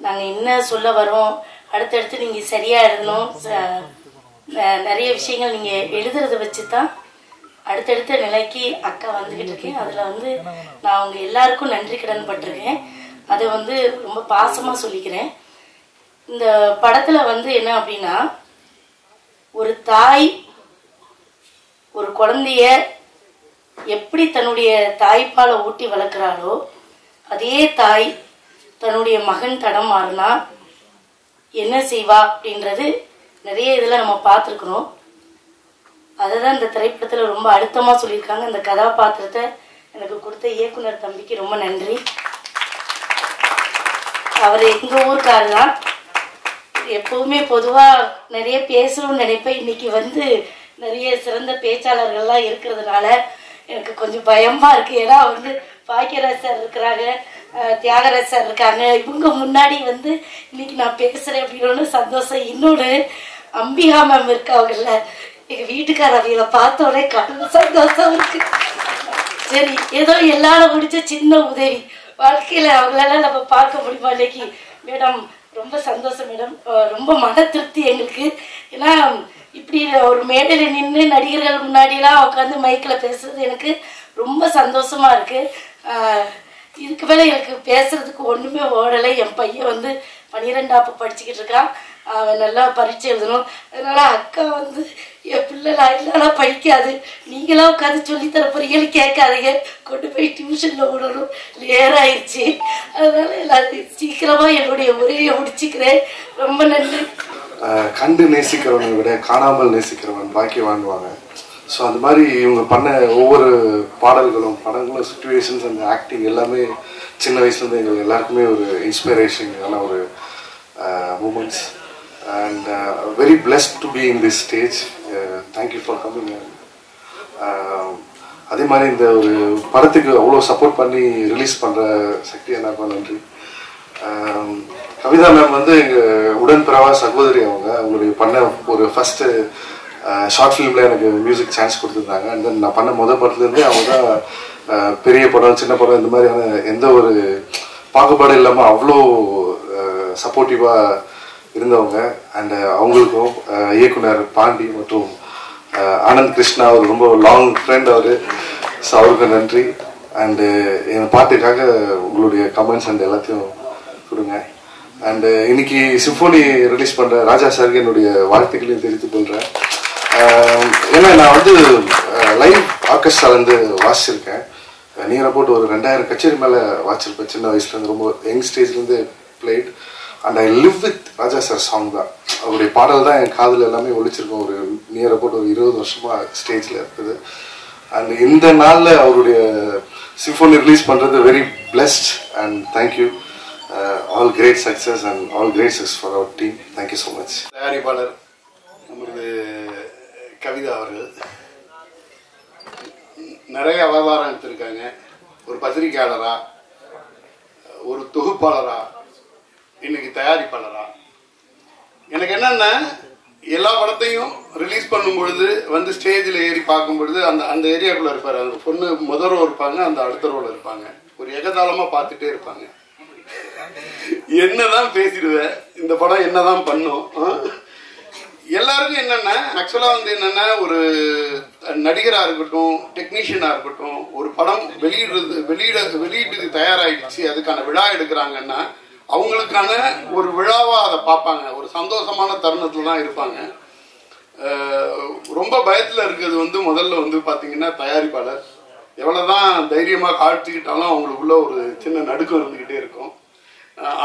நாங்கள் என்ன சொல்ல வரோம், அடுத்தடுத்து நீங்கள் சரியாக எழுதணும், நிறைய விஷயங்கள் நீங்கள் எழுதுறதை வச்சு தான் அடுத்தடுத்த நிலைக்கு அக்கா வந்துக்கிட்டு இருக்கேன். அதில் வந்து நான் அவங்க எல்லாருக்கும் நன்றி கடன் பட்டிருக்கேன். அதை வந்து ரொம்ப பாசமாக சொல்லிக்கிறேன். இந்த படத்தில் வந்து என்ன அப்படின்னா, ஒரு தாய் ஒரு குழந்தைய எப்படி தன்னுடைய தாய்ப்பாலை ஊட்டி வளர்க்குறாளோ அதே தாய் தன்னுடைய மகன் தடம் மாறினா என்ன செய்வா அப்படின்றது நிறைய இதில் நம்ம பார்த்துருக்குறோம். அதை தான் இந்த திரைப்படத்தில் ரொம்ப அழுத்தமாக சொல்லியிருக்காங்க. இந்த கதாபாத்திரத்தை எனக்கு கொடுத்த இயக்குனர் தம்பிக்கு ரொம்ப நன்றி. அவர் எங்கள் ஊருக்காரர் தான். எப்போவுமே பொதுவாக நிறைய பேசணும்னு நினைப்பேன். இன்னைக்கு வந்து நிறைய சிறந்த பேச்சாளர்கள்லாம் இருக்கிறதுனால எனக்கு கொஞ்சம் பயமாக இருக்குது. ஏன்னா வந்து பாக்கியராஜ் சார் இருக்கிறாங்க, தியாகராஜ் சார் இருக்காங்க. இவங்க முன்னாடி வந்து இன்னைக்கு நான் பேசுகிறேன் அப்படின்னு சந்தோஷம். இன்னொன்று அம்பிகா மேம் இருக்காங்கல்ல, எங்கள் வீட்டுக்கார அவைகளை பார்த்தோடனே கண்ணு சந்தோஷம் இருக்கு. சரி, ஏதோ எல்லாரும் முடிச்ச சின்ன உதவி வாழ்க்கையில் அவங்களெல்லாம் நம்ம பார்க்க முடியுமா இன்னைக்கு? மேடம் ரொம்ப சந்தோஷம் மேடம், ரொம்ப மன திருப்தி எங்களுக்கு. ஏன்னா இப்படி ஒரு மேடையில் நின்று நடிகர்கள் முன்னாடிலாம் உட்காந்து மைக்கில் பேசுறது எனக்கு ரொம்ப சந்தோஷமா இருக்கு. இதுக்கு மேலே எனக்கு பேசுறதுக்கு ஒன்றுமே ஓடலை. என் பையன் வந்து 12ஆப்பு படிச்சுக்கிட்டு இருக்கான். அவன் நல்லா பரீட்சை எழுதணும். அதனால அக்கா வந்து என் பிள்ளை நான் இல்லைனா படிக்காது, நீங்களாம் உட்காந்து சொல்லித்தர போறீங்கன்னு கேட்காதீங்க, கொண்டு போய் டியூஷனில் விடணும், லேராயிடுச்சு. அதனால எல்லாரும் சீக்கிரமாக என்னுடைய உரையை முடிச்சுக்கிறேன். ரொம்ப நன்றி. கண்டு நேசிக்கிறவனை விட காணாமல் நேசிக்கிறவன் பாக்கி வாங்குவாங்க. ஸோ அந்த மாதிரி இவங்க பண்ண ஒவ்வொரு பாடல்களும் படங்களும் சுச்சுவேஷன்ஸ் அந்த ஆக்டிங் எல்லாமே சின்ன வயசுலேருந்து எங்களுக்கு எல்லாருக்குமே ஒரு இன்ஸ்பிரேஷனான ஒரு moments. And very blessed to be in this stage. Thank you for coming. அதே மாதிரி இந்த ஒரு படத்துக்கு அவ்வளோ சப்போர்ட் பண்ணி ரிலீஸ் பண்ணுற சக்தி அண்ணாக்கும் நன்றி. கவிதா மேம் வந்து எங்கள் உடன்பிறவா சகோதரி. அவங்களுடைய பண்ண ஒரு ஃபஸ்ட்டு ஷார்ட் ஃபிலிமில் எனக்கு மியூசிக் சான்ஸ் கொடுத்துருந்தாங்க. அண்ட் தென் நான் பண்ண படத்துலேருந்தே அவங்க தான் பெரிய படம் சின்ன படம் இந்த மாதிரியான எந்த ஒரு பாகுபாடு இல்லாமல் அவ்வளோ சப்போர்ட்டிவாக இருந்தவங்க. அண்ட் அவங்களுக்கும் இயக்குனர் பாண்டி மற்றும் ஆனந்த் கிருஷ்ணா அவர் ரொம்ப லாங் ஃப்ரெண்ட் அவர். ஸோ அவருக்கு நன்றி. அண்டு என் பாட்டுக்காக உங்களுடைய கமெண்ட்ஸ் அண்ட் எல்லாத்தையும் கொடுங்க. அண்டு இன்னைக்கு சிம்போனி ரிலீஸ் பண்ணுற ராஜா சாருக்கு என்னுடைய வாழ்த்துக்களையும் தெரிவித்துக் கொள்கிறேன். ஏன்னா நான் வந்து லைவ் ஆர்கெஸ்ட்ராலேருந்து வாசிச்சிருக்கேன். நியர் அபவுட் ஒரு 2000 கச்சேரி மேலே வாசிச்சிருப்பேன் சின்ன வயசுலேருந்து. ரொம்ப யங் ஸ்டேஜ்லேருந்து played. And I live with Raja sir song தான். அவருடைய பாடல் தான் என் காதில் எல்லாமே ஒழிச்சிருக்கோம். ஒரு நியர் அபவுட் ஒரு 20 வருஷமாக ஸ்டேஜில் இருக்குது. அண்ட் இந்த நாளில் அவருடைய சிம்போனி ரிலீஸ் பண்ணுறது very blessed. And thank you. All great success and all great success for our team. Thank you so much. தயாரிப்பாளர் நமது கவிதா அவர்கள் நிறைய அவதாரம் எடுத்திருக்காங்க. ஒரு பத்திரிகையாளரா, ஒரு தொகுப்பாளரா, இன்னைக்கு தயாரிப்பாளரா. எனக்கு என்னன்னா எல்லா படத்தையும் ரிலீஸ் பண்ணும் பொழுது வந்து ஸ்டேஜில் ஏறி பார்க்கும் பொழுது அந்த ஏரியாக்குள்ள இருப்பார். அந்த பொண்ணு முதல் ரோல் இருப்பாங்க, அந்த அடுத்த ரோல் இருப்பாங்க. ஒரு ஏகதாளமா பார்த்துட்டே இருப்பாங்க. என்னதான் பேசிடுவேன், இந்த படம் என்னதான் பண்ணும். எல்லாருக்கும் என்னன்னா ஆக்சுவலா வந்து என்னன்னா ஒரு நடிகரா இருக்கட்டும், டெக்னீஷியனா இருக்கட்டும், ஒரு படம் வெளியீட்டுக்கு தயாராயிடுச்சு, அதுக்கான விழா எடுக்கிறாங்கன்னா அவங்களுக்கான ஒரு விழாவா அதை பார்ப்பாங்க. ஒரு சந்தோஷமான தருணத்துல தான் இருப்பாங்க. ரொம்ப பயத்துல இருக்கிறது வந்து முதல்ல வந்து பாத்தீங்கன்னா தயாரிப்பாளர் எவ்வளவுதான் தைரியமா காட்சிக்கிட்டாலும் அவங்களுக்குள்ள ஒரு சின்ன நடுக்கம் இருந்துகிட்டே இருக்கும்.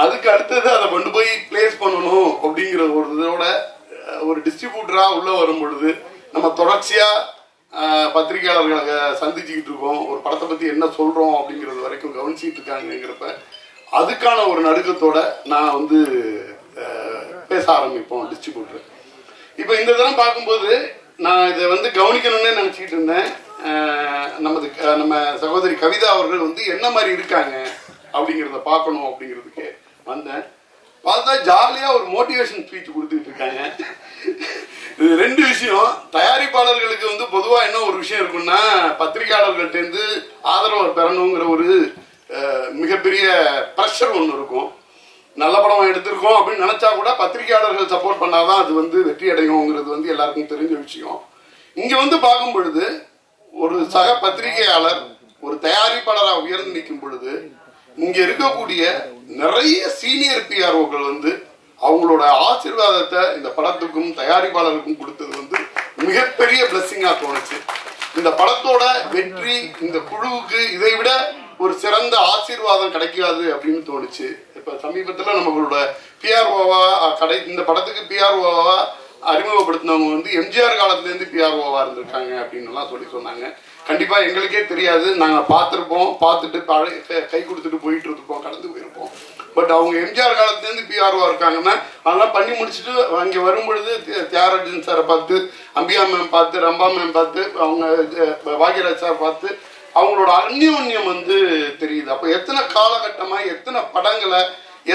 அதுக்கு அடுத்தது அதை கொண்டு போய் பிளேஸ் பண்ணணும் அப்படிங்கிற ஒரு இதோட ஒரு டிஸ்ட்ரிபியூட்டரா உள்ள வரும் பொழுது நம்ம தொடர்ச்சியா பத்திரிகையாளர்களை சந்திச்சுக்கிட்டு இருக்கோம். ஒரு படத்தை பத்தி என்ன சொல்றோம் அப்படிங்கிறது வரைக்கும் கவனிச்சுட்டு இருக்காங்கிறப்ப அதுக்கான ஒரு நடுக்கத்தோட நான் வந்து பேச ஆரம்பிப்போம் டிஸ்ட்ரிபியூட்டர். இப்போ இந்த இதெல்லாம் பார்க்கும்போது நான் இதை வந்து கவனிக்கணும்னு நினைச்சுக்கிட்டு இருந்தேன். நம்ம சகோதரி கவிதா அவர்கள் வந்து என்ன மாதிரி இருக்காங்க அப்படிங்கிறத பார்க்கணும் அப்படிங்கிறதுக்கு வந்தேன். பார்த்தா ஜாலியா ஒரு மோட்டிவேஷன் ஸ்பீச் கொடுத்துட்டு இருக்காங்க. இது ரெண்டு விஷயம். தயாரிப்பாளர்களுக்கு வந்து பொதுவா என்ன ஒரு விஷயம் இருக்குன்னா, பத்திரிகையாளர்கள்ட்ட இருந்து ஆதரவு பெறணுங்கிற ஒரு மிகப்பெரிய ப்ரெஷர் ஒன்று இருக்கும். நல்ல படம் எடுத்திருக்கோம் அப்படின்னு நினைச்சா கூட பத்திரிகையாளர்கள் சப்போர்ட் பண்ணாதான் அது வந்து வெற்றி அடையுங்கிறது வந்து எல்லாருக்கும் தெரிஞ்ச விஷயம். இங்க வந்து பார்க்கும் பொழுது ஒரு சக பத்திரிகையாளர் ஒரு தயாரிப்பாளராக உயர்ந்து நிற்கும் பொழுது இங்க இருக்கக்கூடிய நிறைய சீனியர் பிஆர்ஓக்கள் வந்து அவங்களோட ஆசீர்வாதத்தை இந்த படத்துக்கும் தயாரிப்பாளருக்கும் கொடுத்தது வந்து மிகப்பெரிய பிளஸ்ஸிங்கா தோணுச்சு. இந்த படத்தோட வெற்றி இந்த குழுவுக்கு இதை விட ஒரு சிறந்த ஆசீர்வாதம் கிடைக்காது அப்படின்னு தோணுச்சு. இப்ப சமீபத்துல நம்மளோட பிஆர்ஓவா இந்த படத்துக்கு பிஆர்ஓவா அறிமுகப்படுத்தினவங்க வந்து எம்ஜிஆர் காலத்துல இருந்து பிஆர்ஓவா இருந்திருக்காங்க அப்படின்னு எல்லாம் சொன்னாங்க. கண்டிப்பா எங்களுக்கே தெரியாது, நாங்க பார்த்திருப்போம், பார்த்துட்டு கை கொடுத்துட்டு போயிட்டு இருப்போம், கடந்து போயிருப்போம். பட் அவங்க எம்ஜிஆர் காலத்துல இருந்து பிஆர்ஓ இருக்காங்கன்னா அதெல்லாம் பண்ணி முடிச்சுட்டு அங்க வரும்பொழுது தியாகராஜன் சாரை பார்த்து, அம்பியா மேம் பார்த்து, ரம்பா மேம் பார்த்து, அவங்க பாக்யராஜ் சார் பார்த்து அவங்களோட அந்யோன்யம் வந்து தெரியுது. அப்ப எத்தனை காலகட்டமா எத்தனை படங்களை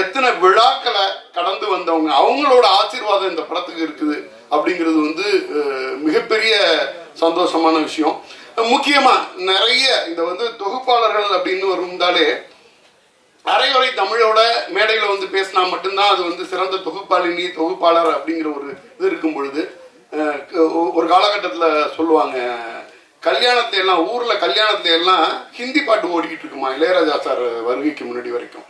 எத்தனை விழாக்களை கடந்து வந்தவங்க, அவங்களோட ஆசீர்வாதம் இந்த படத்துக்கு இருக்குது அப்படிங்கிறது வந்து மிகப்பெரிய சந்தோஷமான விஷயம். முக்கியமா நிறைய இந்த வந்து தொகுப்பாளர்கள் அப்படின்னு இருந்தாலே அரையுறை தமிழோட மேடையில வந்து பேசினா மட்டும்தான் அது வந்து சிறந்த தொகுப்பாளினி தொகுப்பாளர் அப்படிங்கிற ஒரு இது இருக்கும் பொழுது ஒரு காலகட்டத்துல சொல்லுவாங்க, கல்யாணத்தை எல்லாம் ஊர்ல கல்யாணத்தை எல்லாம் ஹிந்தி பாட்டு ஓடிக்கிட்டு இருக்குமா இளையராஜா சார் வருகைக்கு முன்னாடி வரைக்கும்.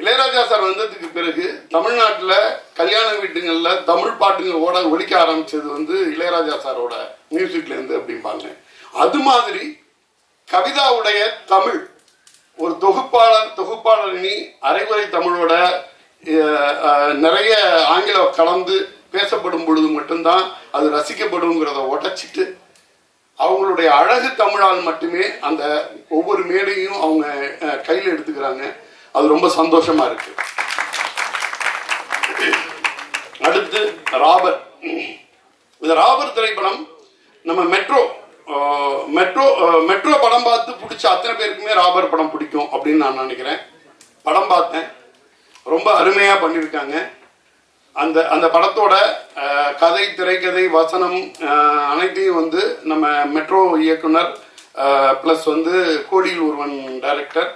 இளையராஜா சார் வந்ததுக்கு பிறகு தமிழ்நாட்டுல கல்யாண வீட்டுங்கள்ல தமிழ் பாட்டுங்க ஒலிக்க ஆரம்பிச்சது வந்து இளையராஜா சாரோட மியூசிக்ல இருந்து அப்படிம்பாங்க. அது மாதிரி கவிதாவுடைய தமிழ் ஒரு தொகுப்பாளரினி அரைகுறை தமிழோட நிறைய ஆங்கிலம் கலந்து பேசப்படும் பொழுது மட்டும்தான் அது ரசிக்கப்படுங்கிறத உடைச்சிட்டு அவங்களுடைய அழகு தமிழால் மட்டுமே அந்த ஒவ்வொரு மேடையும் அவங்க கையில் எடுத்துக்கிறாங்க. அது ரொம்ப சந்தோஷமா இருக்கு. அடுத்து ராபர். இந்த ராபர் திரைப்படம் நம்ம மெட்ரோ படம் பார்த்து பிடிச்ச அத்தனை பேருக்குமே ராபர் படம் பிடிக்கும் அப்படின்னு நான் நினைக்கிறேன். படம் பார்த்தேன், ரொம்ப அருமையா பண்ணியிருக்காங்க. அந்த படத்தோட கதை, திரைக்கதை, வசனம் அனைத்தையும் வந்து நம்ம மெட்ரோ இயக்குனர் பிளஸ் வந்து கோடியில் ஒருவன் டைரக்டர்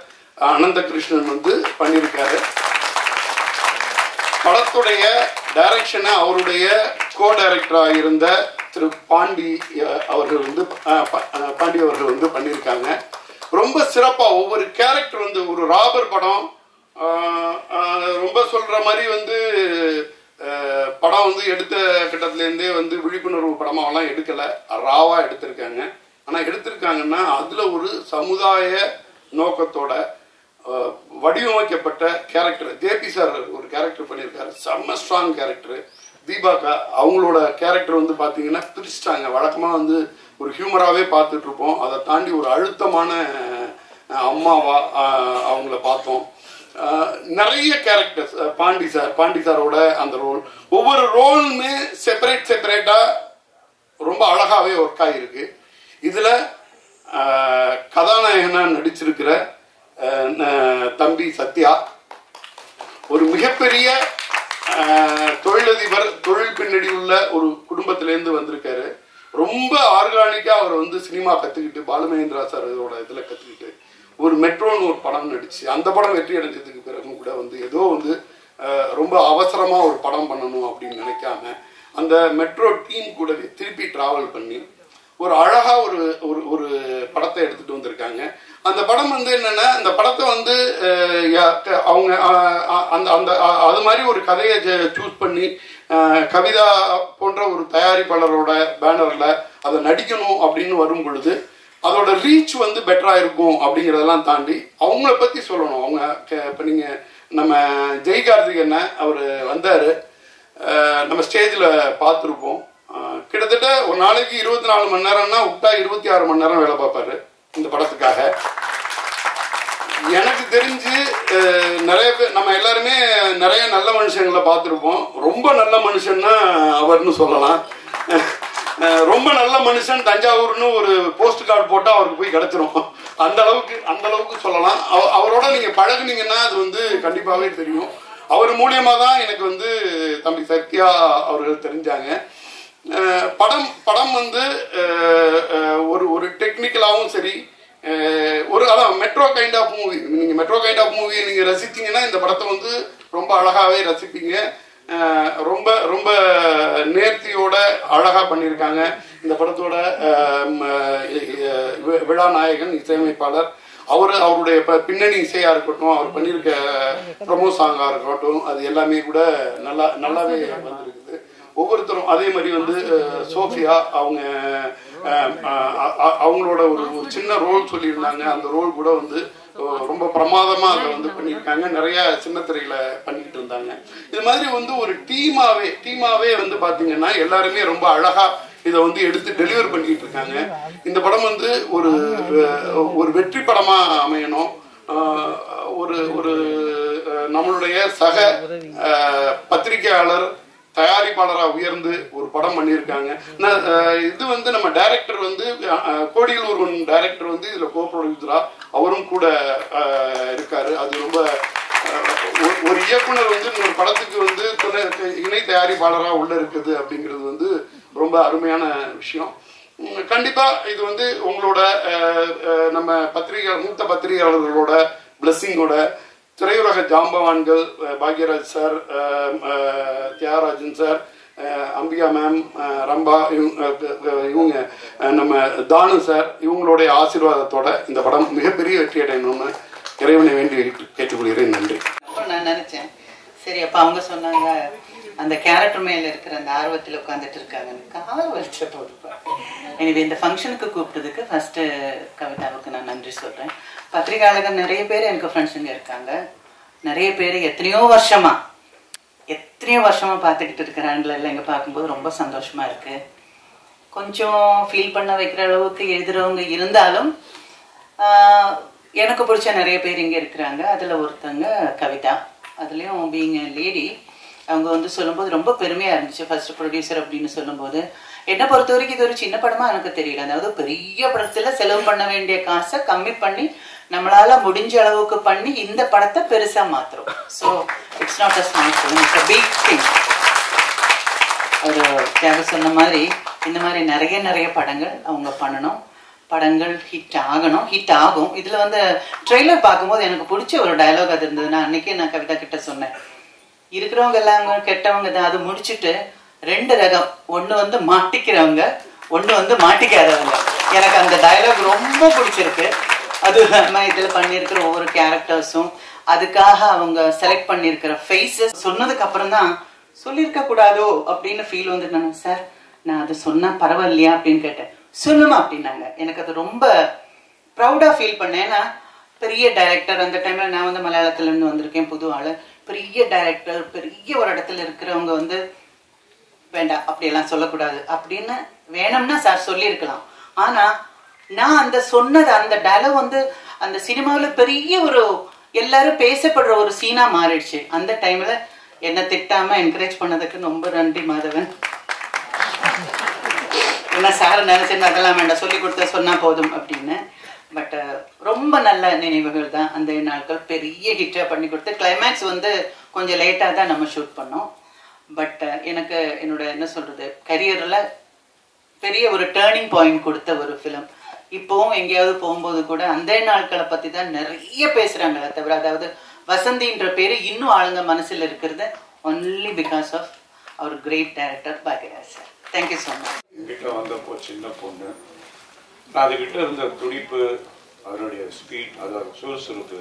அனந்த கிருஷ்ணன் வந்து பண்ணியிருக்காரு. படத்துடைய டைரக்ஷனை அவருடைய கோ டைரக்டராக இருந்த திரு பாண்டி அவர்கள் வந்து பண்ணியிருக்காங்க. ரொம்ப சிறப்பாக ஒவ்வொரு கேரக்டர் வந்து ஒரு ராபர் படம் ரொம்ப சொல்ற மாதிரி வந்து படம் வந்து எடுத்த கட்டத்திலேருந்தே வந்து விழிப்புணர்வு படமாவெல்லாம் எடுக்கலை, ராவா எடுத்திருக்காங்க. ஆனால் எடுத்திருக்காங்கன்னா அதில் ஒரு சமுதாய நோக்கத்தோட வடிவமைக்கப்பட்ட கேரக்டர். ஜேபி சார் ஒரு கேரக்டர் பண்ணியிருக்காரு, செம்ம ஸ்ட்ராங் கேரக்டர். தீபாக்கா அவங்களோட கேரக்டர் வந்து பார்த்தீங்கன்னா பிரிச்சிட்டாங்க. வழக்கமாக வந்து ஒரு ஹியூமராகவே பார்த்துட்டு இருப்போம், அதை தாண்டி ஒரு அழுத்தமான அம்மாவா அவங்கள பார்த்தோம். நிறைய கேரக்டர்ஸ், பாண்டி சாரோட அந்த ரோல், ஒவ்வொரு ரோலுமே செப்பரேட்டா ரொம்ப அழகாவே ஒர்க் ஆகிருக்கு. இதுல கதாநாயகனா நடிச்சிருக்கிற தம்பி சத்யா ஒரு மிகப்பெரிய தொழிலதிபர், தொழில் பின்னணி உள்ள ஒரு குடும்பத்திலேருந்து வந்திருக்காரு. ரொம்ப ஆர்கானிக்கா அவர் வந்து சினிமா கத்துக்கிட்டு, பாலுமகேந்திரா சாரோட இதுல கத்துக்கிட்டு ஒரு மெட்ரோன்னு ஒரு படம் நடிச்சு, அந்த படம் வெற்றி அடைஞ்சதுக்கு பிறகும் கூட வந்து ஏதோ வந்து ரொம்ப அவசரமா ஒரு படம் பண்ணணும் அப்படின்னு நினைக்காம அந்த மெட்ரோ டீம் கூடவே திருப்பி டிராவல் பண்ணி ஒரு அழகா ஒரு படத்தை எடுத்துட்டு வந்திருக்காங்க. அந்த படம் வந்து என்னன்னா, அந்த படத்தை வந்து அவங்க அந்த அது மாதிரி ஒரு கதையை சூஸ் பண்ணி கவிதா போன்ற ஒரு தயாரிப்பாளரோட பேனர்ல அதை நடிக்கணும் அப்படின்னு வரும் பொழுது அதோட ரீச் வந்து பெட்டரா இருக்கும் அப்படிங்கிறதெல்லாம் தாண்டி அவங்கள பத்தி சொல்லணும். அவங்க இப்ப நீங்க நம்ம ஜெய் கார்த்திகேயன் அவர் வந்தாரு, நம்ம ஸ்டேஜ்ல பார்த்துருப்போம். கிட்டத்தட்ட ஒரு நாளைக்கு 24 மணி நேரம்னா விட்டா 26 மணி நேரம் வேலை பார்ப்பாரு இந்த படத்துக்காக. எனக்கு தெரிஞ்சு நிறைய பேர், நம்ம எல்லாருமே நிறைய நல்ல மனுஷங்களை பார்த்துருப்போம். ரொம்ப நல்ல மனுஷன்னா அவர்னு சொல்லலாம். ரொம்ப நல்ல மனுஷன் தஞ்சாவூர்னு ஒரு போஸ்ட் கார்டு போட்டா அவருக்கு போய் கிடைச்சிரும். அந்த அளவுக்கு சொல்லலாம். அவரோட நீங்க பழகுனீங்கன்னா அது வந்து கண்டிப்பாவே தெரியும். அவர் மூலியமா தான் எனக்கு வந்து தம்பி சத்யா அவர்கள் தெரிஞ்சாங்க. படம் வந்து ஒரு டெக்னிக்கலாகவும் சரி, அதான் மெட்ரோ கைண்ட் ஆஃப் மூவி. நீங்க மெட்ரோ கைண்ட் ஆஃப் மூவியை நீங்க ரசித்தீங்கன்னா இந்த படத்தை வந்து ரொம்ப அழகாவே ரசிப்பீங்க. ரொம்ப ரொம்ப நேர்த்தியோட அழகா பண்ணியிருக்காங்க. இந்த படத்தோட விழா நாயகன் இசையமைப்பாளர் அவருடைய பின்னணி இசையா இருக்கட்டும், அவர் பண்ணியிருக்க ப்ரமோ சாங்கா இருக்கட்டும், அது எல்லாமே கூட நல்லாவே வந்திருக்குது. ஒவ்வொருத்தரும் அதே மாதிரி வந்து சோஃபியா அவங்களோட ஒரு சின்ன ரோல் சொல்லியிருந்தாங்க. அந்த ரோல் கூட வந்து ரொம்ப பிரமாதமா அதை வந்து பண்ணியிருக்காங்க. நிறைய சின்ன திரையில பண்ணிட்டு இருந்தாங்க. இது மாதிரி வந்து ஒரு டீமாவே வந்து பாத்தீங்கன்னா எல்லாருமே ரொம்ப அழகா இதை வந்து எடுத்து டெலிவர் பண்ணிட்டு இருக்காங்க. இந்த படம் வந்து ஒரு வெற்றி படமா அமையணும். ஒரு நம்மளுடைய சக பத்திரிகையாளர் தயாரிப்பாளராக உயர்ந்து ஒரு படம் பண்ணியிருக்காங்க. இது வந்து நம்ம டைரக்டர் வந்து கோடியில் ஒருவன் டைரக்டர் வந்து இதுல கோ ப்ரொடியூசரா அவரும் கூட இருக்காரு. அது ரொம்ப ஒரு இயக்குனர் வந்து ஒரு படத்துக்கு வந்து இணை தயாரிப்பாளராக உள்ள இருக்குது அப்படிங்கிறது வந்து ரொம்ப அருமையான விஷயம். கண்டிப்பா இது வந்து உங்களோட நம்ம மூத்த பத்திரிகையாளர்களோட பிளெஸிங்கோட திரையுலக ஜாம்பவான்கள் Bhagyaraj sir, Thiagarajan sir, Ambika ma'am, Rambha, இவங்க நம்ம தானு சார், இவங்களுடைய ஆசீர்வாதத்தோட இந்த படம் மிகப்பெரிய வெற்றி அடையணும்னு இறைவனை வேண்டி கேட்டுக்கொள்கிறேன். நன்றி. நான் நினைச்சேன் சரி, அப்ப அவங்க சொன்னாங்க அந்த கேரக்டர் மேல இருக்கிற அந்த ஆர்வத்தில் உட்காந்துட்டு இருக்காங்கன்னு கால வலிச்ச போட்டுப்பேன். எனவே இந்த ஃபங்க்ஷனுக்கு கூப்பிட்டதுக்கு ஃபர்ஸ்ட் கவிதாவுக்கு நான் நன்றி சொல்றேன். பத்திரிகையாளர்கள் நிறைய பேர் எனக்கு ஃப்ரெண்ட்ஸுங்க இருக்காங்க. நிறைய பேர் எத்தனையோ வருஷமா பார்த்துக்கிட்டு இருக்கிறாங்கள எல்லாம் இங்கே பார்க்கும்போது ரொம்ப சந்தோஷமா இருக்கு. கொஞ்சம் ஃபீல் பண்ண வைக்கிற அளவுக்கு எழுதுறவங்க இருந்தாலும் எனக்கு பிடிச்ச நிறைய பேர் இங்கே இருக்கிறாங்க. அதில் ஒருத்தங்க கவிதா, அதுலேயும் பீயிங் லேடி. அவங்க வந்து சொல்லும்போது ரொம்ப பெருமையாக இருந்துச்சு. ஃபர்ஸ்ட் ப்ரொடியூசர் அப்படின்னு சொல்லும்போது என்னை பொறுத்த வரைக்கும் இது ஒரு சின்ன படமாக எனக்கு தெரியல. அதாவது பெரிய படத்தில் செலவு பண்ண வேண்டிய காசை கம்மி பண்ணி நம்மளால முடிஞ்ச அளவுக்கு பண்ணி இந்த படத்தை பெருசாக மாற்றுறோம். So it's not a small film, it's a big thing. ஒரு தியாக சொன்ன மாதிரி இந்த மாதிரி நிறைய படங்கள் அவங்க பண்ணணும். படங்கள் ஹிட் ஆகணும், ஹிட் ஆகும். இதில் வந்து ட்ரெய்லர் பார்க்கும்போது எனக்கு பிடிச்ச ஒரு டயலாக் அது இருந்ததுன்னா, அன்னைக்கே நான் கவிதா கிட்ட சொன்னேன், இருக்கிறவங்க எல்லாம் கெட்டவங்க தான், அது முடிச்சுட்டு 2 ரகம், ஒன்று வந்து மாட்டிக்கிறவங்க, ஒன்று வந்து மாட்டிக்காதவங்க. எனக்கு அந்த டயலாக் ரொம்ப பிடிச்சிருக்கு. அது நம்ம இதில் பண்ணியிருக்கிற ஒவ்வொரு கேரக்டர்ஸும், அதுக்காக அவங்க செலக்ட் பண்ணியிருக்கிற ஃபேஸஸ் சொன்னதுக்கு அப்புறம் தான் சொல்லியிருக்க கூடாதோ அப்படின்னு ஃபீல் வந்து, நான் சார் நான் அது சொன்னா பரவாயில்லையா அப்படின்னு கேட்டேன். சொல்லுமா அப்படின்னாங்க. எனக்கு அது ரொம்ப ப்ரௌடா ஃபீல் பண்ணேன். ஏன்னா பெரிய டைரக்டர், அந்த டைம்ல நான் வந்து மலையாளத்துல இருந்து வந்திருக்கேன், புது ஆளு. பெரிய டைரக்டர், பெரிய ஒரு இடத்துல இருக்கிறவங்க வந்து வேண்டாம் அப்படியெல்லாம் சொல்லக்கூடாது அப்படின்னு வேணும்னா சார் சொல்லியிருக்கலாம். ஆனா நான் அந்த சொன்னது, அந்த டயலாக் வந்து அந்த சினிமாவில் பெரிய ஒரு எல்லாரும் பேசப்படுற ஒரு சீனா மாறிடுச்சு. அந்த டைம்ல என்ன திட்டாம என்கரேஜ் பண்ணதுக்கு ரொம்ப நன்றி மாதவன். ஏன்னா சார் நினைச்சேன் அதெல்லாம் வேண்டாம், சொல்லி கொடுத்த சொன்னா போதும் அப்படின்னு. பட் ரொம்ப நல்ல நினைவுகள் தான் அந்த நாட்கள். பெரிய ஹிட்டா பண்ணி கொடுத்து, கிளைமேக்ஸ் வந்து கொஞ்சம் லேட்டா தான் நம்ம ஷூட் பண்ணோம். பட் எனக்கு என்னோட என்ன சொல்றது, கரியர்ல பெரிய ஒரு டேர்னிங் பாயிண்ட் கொடுத்த ஒரு ஃபிலிம். இப்போவும் எங்கேயாவது போகும்போது கூட அந்த நாட்களை பத்தி தான் நிறைய பேசுறாங்களே தவிர, அதாவது வசந்தின்ற பேரு இன்னும் ஆளுங்க மனசுல இருக்கிறது only because of our great director Bhagyaraj sir. Thank you so much. என்கிட்ட வந்தப்போ சின்ன பொண்ணு, நான் அதுகிட்ட இருந்த துடிப்பு, அதனுடைய ஸ்பீட், அதோட சுறுசுறுப்பு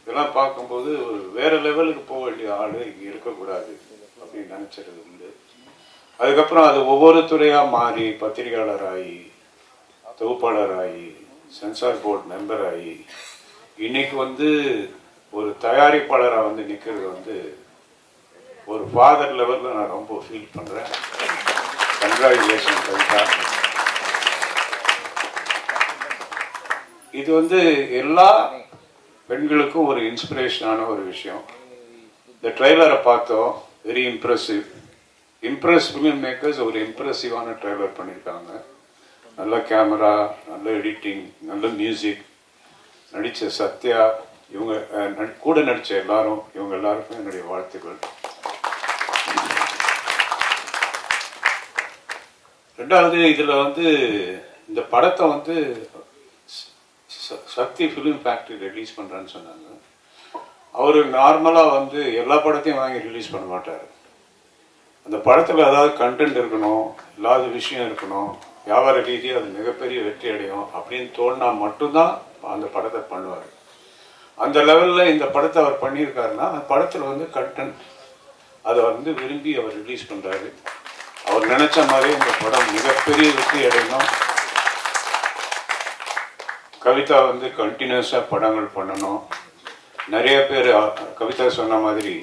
இதெல்லாம் பார்க்கும்போது ஒரு வேற லெவலுக்கு போக வேண்டிய ஆள் இங்கே இருக்கக்கூடாது அப்படின்னு நினைச்சது உண்டு. அதுக்கப்புறம் அது ஒவ்வொரு துறையாக மாறி பத்திரிகையாளராகி, தொகுப்பாளராகி, சென்சார் போர்டு மெம்பர் ஆகி, இன்னைக்கு வந்து ஒரு தயாரிப்பாளராக வந்து நிற்கிறது வந்து ஒரு ஃபாதர் லெவலில் நான் ரொம்ப ஃபீல் பண்ணுறேன். கங்க்ராச்சுலேஷன் கவிதா. இது வந்து எல்லா பெண்களுக்கும் ஒரு இன்ஸ்பிரேஷனான ஒரு விஷயம். இந்த ட்ரெய்லரை பார்த்தோம், வெரி இம்ப்ரெசிவ். ஃபிலிம் மேக்கர்ஸ் ஒரு இம்ப்ரெசிவான ட்ரெய்லர் பண்ணியிருக்காங்க. நல்ல கேமரா, நல்ல எடிட்டிங், நல்ல மியூசிக், நடித்த சத்யா, இவங்க கூட நடித்த எல்லாரும், இவங்க எல்லாருக்கும் என்னுடைய வாழ்த்துக்கள். ரெண்டாவது, இதில் வந்து இந்த படத்தை வந்து சக்தி ஃபிலிம் ஃபேக்ட்ரி ரிலீஸ் பண்ணுறேன்னு சொன்னாங்க. அவர் நார்மலாக வந்து எல்லா படத்தையும் வாங்கி ரிலீஸ் பண்ண மாட்டார். அந்த படத்தில் ஏதாவது கண்டென்ட் இருக்கணும், இல்லாத விஷயம் இருக்கணும், வியாபார ரீதியாக அது மிகப்பெரிய வெற்றி அடையும் அப்படின்னு தோணுனா மட்டும்தான் அந்த படத்தை பண்ணுவார். அந்த லெவலில் இந்த படத்தை அவர் பண்ணியிருக்காருன்னா, அந்த படத்தில் வந்து கண்டென்ட் அதை வந்து விரும்பி அவர் ரிலீஸ் பண்ணுறாரு. அவர் நினைச்ச மாதிரி இந்த படம் மிகப்பெரிய வெற்றி அடையணும். கவிதா வந்து கண்டினியூஸாக படங்கள் பண்ணணும். நிறைய பேர் கவிதா சொன்ன மாதிரி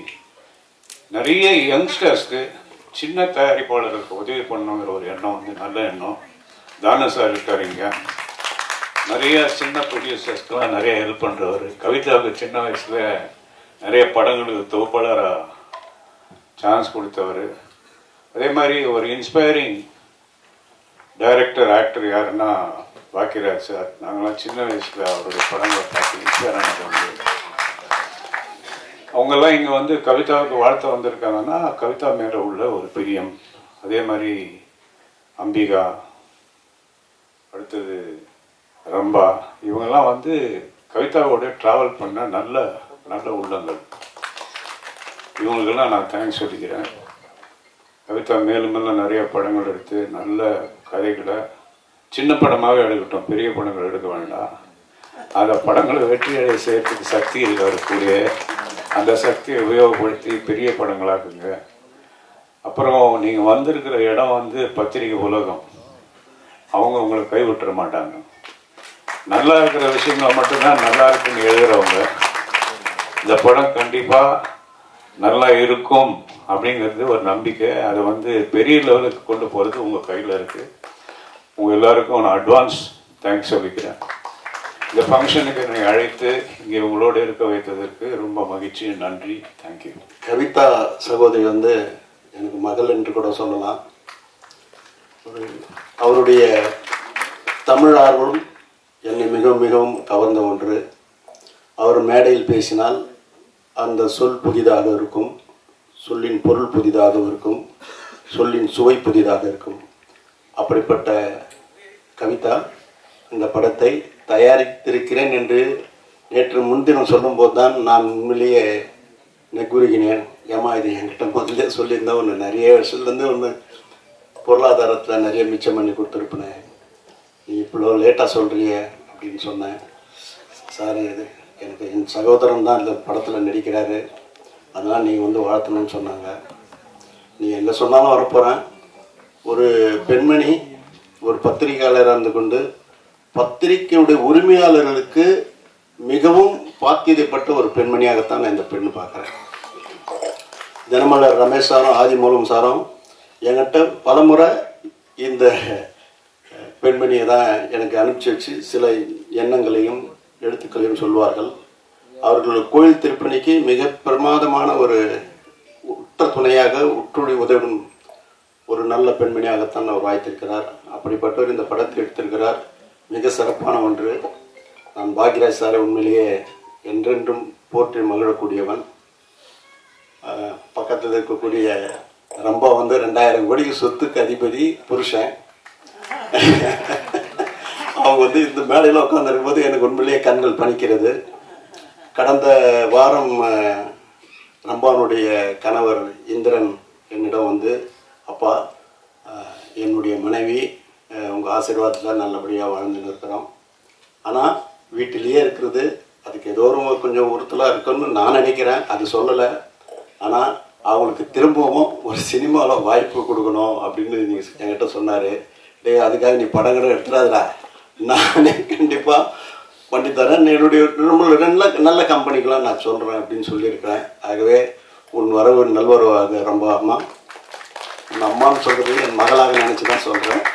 நிறைய யங்ஸ்டர்ஸ்க்கு, சின்ன தயாரிப்பாளருக்கு உதவி பண்ணணுங்கிற ஒரு எண்ணம் வந்து நல்ல எண்ணம். தான சார் இருக்காருங்க, நிறைய சின்ன ப்ரொடியூசர்ஸ்க்கெலாம் நிறைய ஹெல்ப் பண்ணுறவர். கவிதாவுக்கு சின்ன வயசில் நிறைய படங்களுக்கு தொகுப்பாளராக சான்ஸ் கொடுத்தவர். அதே மாதிரி ஒரு இன்ஸ்பைரிங் டைரக்டர், ஆக்டர் யாருன்னா பாக்யராஜ் சார். நாங்களாம் சின்ன வயசில் அவருடைய படங்களை பார்த்து இன்ஸ்பயர் ஆனது வந்து. அவங்கெல்லாம் இங்கே வந்து கவிதாவுக்கு வாழ்த்த வந்திருக்காங்கன்னா கவிதா மேலே உள்ள ஒரு பிரியம். அதே மாதிரி அம்பிகா, அடுத்தது ரம்பா, இவங்கெல்லாம் வந்து கவிதாவோட ட்ராவல் பண்ண நல்ல நல்ல உள்ளங்கள். இவங்களுக்கெல்லாம் நான் தேங்க்ஸ் சொல்லிக்கிறேன். கவிதா மேலும் மேலும் நிறைய படங்கள் எடுத்து நல்ல கதைகளை, சின்ன படமாகவே எடுக்கட்டும், பெரிய படங்கள் எடுக்க வேண்டாம். அந்த படங்களை வெற்றி அடைய செய்யறதுக்கு சக்தி இருக்கக்கூடிய அந்த சக்தியை உபயோகப்படுத்தி பெரிய படங்களாக்குங்க. அப்புறம் நீங்கள் வந்திருக்கிற இடம் வந்து பத்திரிகை உலகம். அவங்க உங்களை கைவிட்டுற மாட்டாங்க. நல்லா இருக்கிற விஷயங்களை மட்டும்தான் நல்லா இருக்குன்னு எழுதுறவங்க. இந்த படம் கண்டிப்பாக நல்லா இருக்கும் அப்படிங்கிறது ஒரு நம்பிக்கை. அதை வந்து பெரிய லெவலுக்கு கொண்டு போகிறது உங்கள் கையில் இருக்குது. உங்கள் எல்லாருக்கும் நான் அட்வான்ஸ் தேங்க்ஸ் சொல்லிக்கிறேன். இந்த ஃபங்க்ஷனுக்கு என்னை அழைத்து இங்கே உங்களோடு இருக்க வைத்ததற்கு ரொம்ப மகிழ்ச்சி, நன்றி, தேங்க்யூ. கவிதா சகோதரி வந்து எனக்கு மகள் என்று கூட சொல்லலாம். அவருடைய தமிழ் ஆர்வம் என்னை மிகவும் மிகவும் கவர்ந்த ஒன்று. அவர் மேடையில் பேசினால் அந்த சொல் புதிதாக இருக்கும், சொல்லின் பொருள் புதிதாக இருக்கும், சொல்லின் சுவை புதிதாக இருக்கும். அப்படிப்பட்ட கவிதா இந்த படத்தை தயாரித்திருக்கிறேன் என்று நேற்று முன்தினம் சொல்லும்போது தான் நான் உண்மையிலேயே நெக்குறுகினேன். ஏமா இது என்கிட்ட முதல்ல சொல்லியிருந்தேன், ஒன்று நிறைய வருஷத்துலேருந்து ஒன்று பொருளாதாரத்தில் நிறைய மிச்சம் பண்ணி கொடுத்துருப்பேன், நீ இவ்வளோ லேட்டாக சொல்கிறிய அப்படின்னு சொன்னேன். சார் இது எனக்கு என் சகோதரன் தான் இந்த படத்தில் நடிக்கிறாரு, அதனால் நீங்கள் வந்து வாழ்த்தணும்னு சொன்னாங்க. நீ எங்கே சொன்னாலும் வரப்போகிறேன். ஒரு பெண்மணி ஒரு பத்திரிகையாளராக இருந்து கொண்டு பத்திரிகையுடைய உரிமையாளர்களுக்கு மிகவும் பாத்தியதைப்பட்ட ஒரு பெண்மணியாகத்தான் நான் இந்த பெண்ணு பார்க்குறேன். தினமலர் ரமேஷ் சாரும் ஆதிமூலம் சாரும் என்கிட்ட பலமுறை இந்த பெண்மணியை தான் எனக்கு அனுப்பிச்சி வச்சு சில எண்ணங்களையும் எழுத்துக்களையும் சொல்வார்கள். அவர்கள் கோயில் திருப்பணிக்கு மிக பிரமாதமான ஒரு உற்ற துணையாக உற்றுடி உதவும் ஒரு நல்ல பெண்மணியாகத்தான் அவர் வாய்த்திருக்கிறார். அப்படிப்பட்டவர் இந்த படத்தை எடுத்திருக்கிறார். மிக சிறப்பான ஒன்று. நான் பாக்யராஜ் சாரை உண்மையிலேயே என்றென்றும் போற்றி மகிழக்கூடியவன். பக்கத்தில் இருக்கக்கூடிய ரம்பா வந்து 2000 கோடிக்கு சொத்துக்கு அதிபதி புருஷன். அவங்க வந்து இந்த மேடையில் உட்காந்துருக்கும் போது எனக்கு உண்மையிலேயே கண்கள் பணிக்கிறது. கடந்த வாரம் ரம்பானுடைய கணவர் இந்திரன் என்னிடம் வந்து, அப்பா என்னுடைய மனைவி உங்கள் ஆசீர்வாதத்தில் நல்லபடியாக வாழ்ந்துன்னு இருக்கிறோம், ஆனால் வீட்டிலேயே இருக்கிறது அதுக்கு ஏதோ ஒரு கொஞ்சம் உறுத்தலாக இருக்குன்னு நான் நினைக்கிறேன், அது சொல்லலை. ஆனால் அவங்களுக்கு திரும்பவும் ஒரு சினிமாவில் வாய்ப்பு கொடுக்கணும் அப்படின்னு நீங்கள் என்கிட்ட சொன்னார். டே அதுக்காக நீ படங்களை எடுத்துடாதுடா, நானே கண்டிப்பாக பண்ணி தரேன், என்னுடைய நல்ல கம்பெனிக்கெலாம் நான் சொல்கிறேன் அப்படின்னு சொல்லியிருக்கிறேன். ஆகவே உன் வரவு நல்வரவாக ரொம்ப அம்மா, உன் அம்மான்னு சொல்கிறது என் மகளாக நினச்சி தான் சொல்கிறேன்.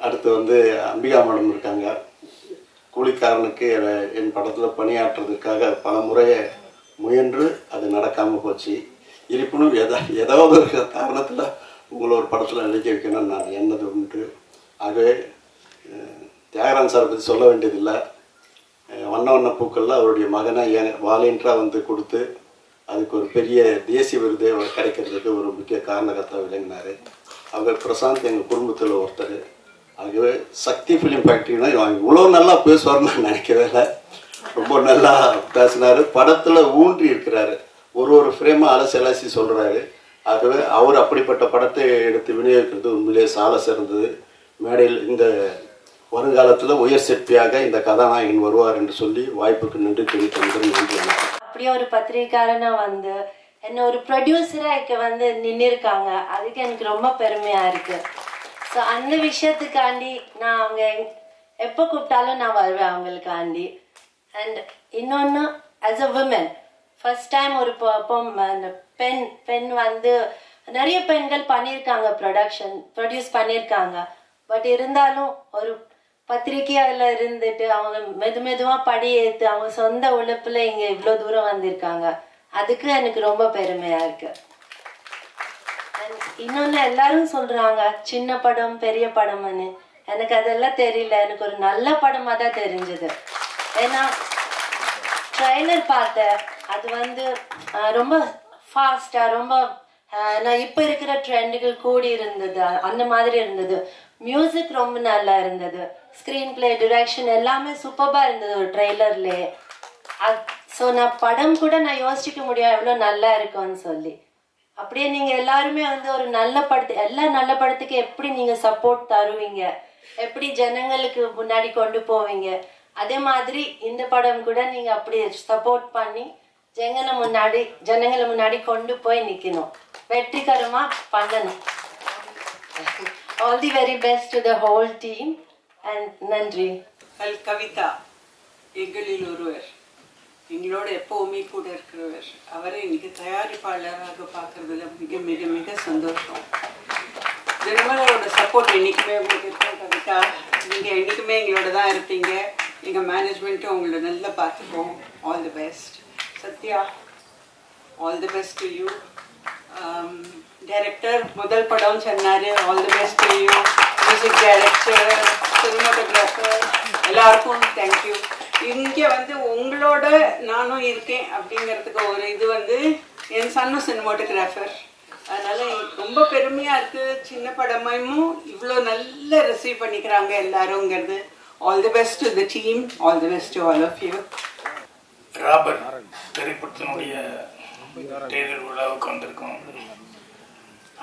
அடுத்து வந்து அம்பிகா மேடம் இருக்காங்க. கூலிக்காரனுக்கு என் படத்தில் பணியாற்றுறதுக்காக பல முறையை முயன்று அது நடக்காமல் போச்சு. இருப்பினும் ஏதாவது ஒரு காரணத்தில் உங்களை ஒரு படத்தில் நடிக்க வைக்கணும்னு நான் எண்ணது உண்டு. ஆகவே தியாகராஜன் சார் பற்றி சொல்ல வேண்டியதில்லை. வண்ண வண்ண பூக்களில் அவருடைய மகனை வாலண்டியராக வந்து கொடுத்து அதுக்கு ஒரு பெரிய தேசிய விருது கிடைக்கிறதுக்கு ஒரு முக்கிய காரணகர்த்தா விளங்கினார். அவர் பிரசாந்த் எங்கள் குடும்பத்தில் ஒருத்தர். ஆகவே சக்தி ஃபிலிம் ஃபேக்ட்ரினா இவ்வளோ நல்லா பேசுவார்னு நான் நினைக்கவே இல்லை. ரொம்ப நல்லா பேசினார். படத்தில் ஊன்றி இருக்கிறாரு, ஒரு ஃப்ரேமாக அலசி சொல்கிறாரு. ஆகவே அவர் அப்படிப்பட்ட படத்தை எடுத்து விநியோகிக்கிறது உண்மையிலே சால சிறந்தது. மேடையில் இந்த வருங்காலத்தில் உயர் சிற்பியாக இந்த கதாநாயகன் வருவார் என்று சொல்லி வாய்ப்புக்கு நன்றி தெரிவித்து நன்றி. அப்படியே ஒரு பத்திரிகையாளனா வந்து என்ன ஒரு ப்ரொடியூசராக இங்கே வந்து நின்றுருக்காங்க, அதுக்கு எனக்கு ரொம்ப பெருமையாக இருக்குது. ஸோ அந்த விஷயத்துக்காண்டி நான் அவங்க எப்போ கூப்பிட்டாலும் நான் வருவேன் அவங்களுக்காண்டி. அண்ட் இன்னொன்று, as a women first time ஒரு பெண் வந்து நிறைய பெண்கள் பண்ணியிருக்காங்க, ப்ரொடியூஸ் பண்ணியிருக்காங்க. பட் இருந்தாலும் ஒரு பத்திரிகையால இருந்துட்டு அவங்க மெதுவாக படி ஏற்று அவங்க சொந்த உழைப்புல இங்கே இவ்வளோ தூரம் வந்திருக்காங்க. அதுக்கு எனக்கு ரொம்ப பெருமையாக இருக்கு. இன்னொன்று, எல்லாரும் சொல்றாங்க சின்ன படம் பெரிய படம்னு. எனக்கு அதெல்லாம் தெரியல, எனக்கு ஒரு நல்ல படமாக தான் தெரிஞ்சது. ஏன்னா ட்ரைலர் பார்த்தேன், அது வந்து ரொம்ப ஃபாஸ்டா ரொம்ப நான் இப்போ இருக்கிற ட்ரெண்டுக்கு கூடி இருந்தது, அந்த மாதிரி இருந்தது. மியூசிக் ரொம்ப நல்லா இருந்தது, ஸ்க்ரீன் பிளே டிரெக்ஷன் எல்லாமே சூப்பராக இருந்தது ஒரு ட்ரெய்லர்லேயே. ஸோ நான் படம் கூட நான் யோசிக்க முடியும் எவ்வளோ நல்லா இருக்கும்னு சொல்லி. அப்படியே நீங்கள் எல்லாருமே வந்து ஒரு நல்ல படத்து எல்லா நல்ல படத்துக்கு எப்படி நீங்கள் சப்போர்ட் தருவீங்க, எப்படி ஜனங்களுக்கு முன்னாடி கொண்டு போவீங்க, அதே மாதிரி இந்த படம் கூட நீங்கள் அப்படி சப்போர்ட் பண்ணி ஜனங்களை முன்னாடி கொண்டு போய் நிற்கணும், வெற்றிகரமாக பண்ணணும். All the very best to the whole team and நன்றி. கவிதா எங்களில் ஒருவர், எங்களோட எப்பவுமே கூட இருக்கிறவர். அவரை இன்னைக்கு தயாரிப்பாளராக பார்க்கறதுல மிக மிக மிக சந்தோஷம். தினமலரோட சப்போர்ட் என்னைக்குமே உங்களுக்கு இருக்கும் கவிதா. நீங்கள் என்றைக்குமே எங்களோட தான் இருப்பீங்க. எங்கள் மேனேஜ்மெண்ட்டும் உங்களை நல்லா பார்த்துப்போம். All the best. Sathya, all the best to you. Director முதல் படம் சொன்னார், all the best to you. Music director, cinematographer, எல்லாருக்கும் தேங்க்யூ. இங்கே வந்து உங்களோட நானும் இருக்கேன் அப்படிங்கிறதுக்கு ஒரு இது வந்து என் சன்னும் சினிமாட்டோகிராஃபர். அதனால் எனக்கு ரொம்ப பெருமையாக இருக்குது. சின்ன படமும் இவ்வளோ நல்லா ரிசீவ் பண்ணிக்கிறாங்க எல்லாருங்கிறது. All the best to the team, all the best to all of you. Robber திரைப்படத்தினுடைய தேர்தல் விழாவுக்கு வந்திருக்கோம்.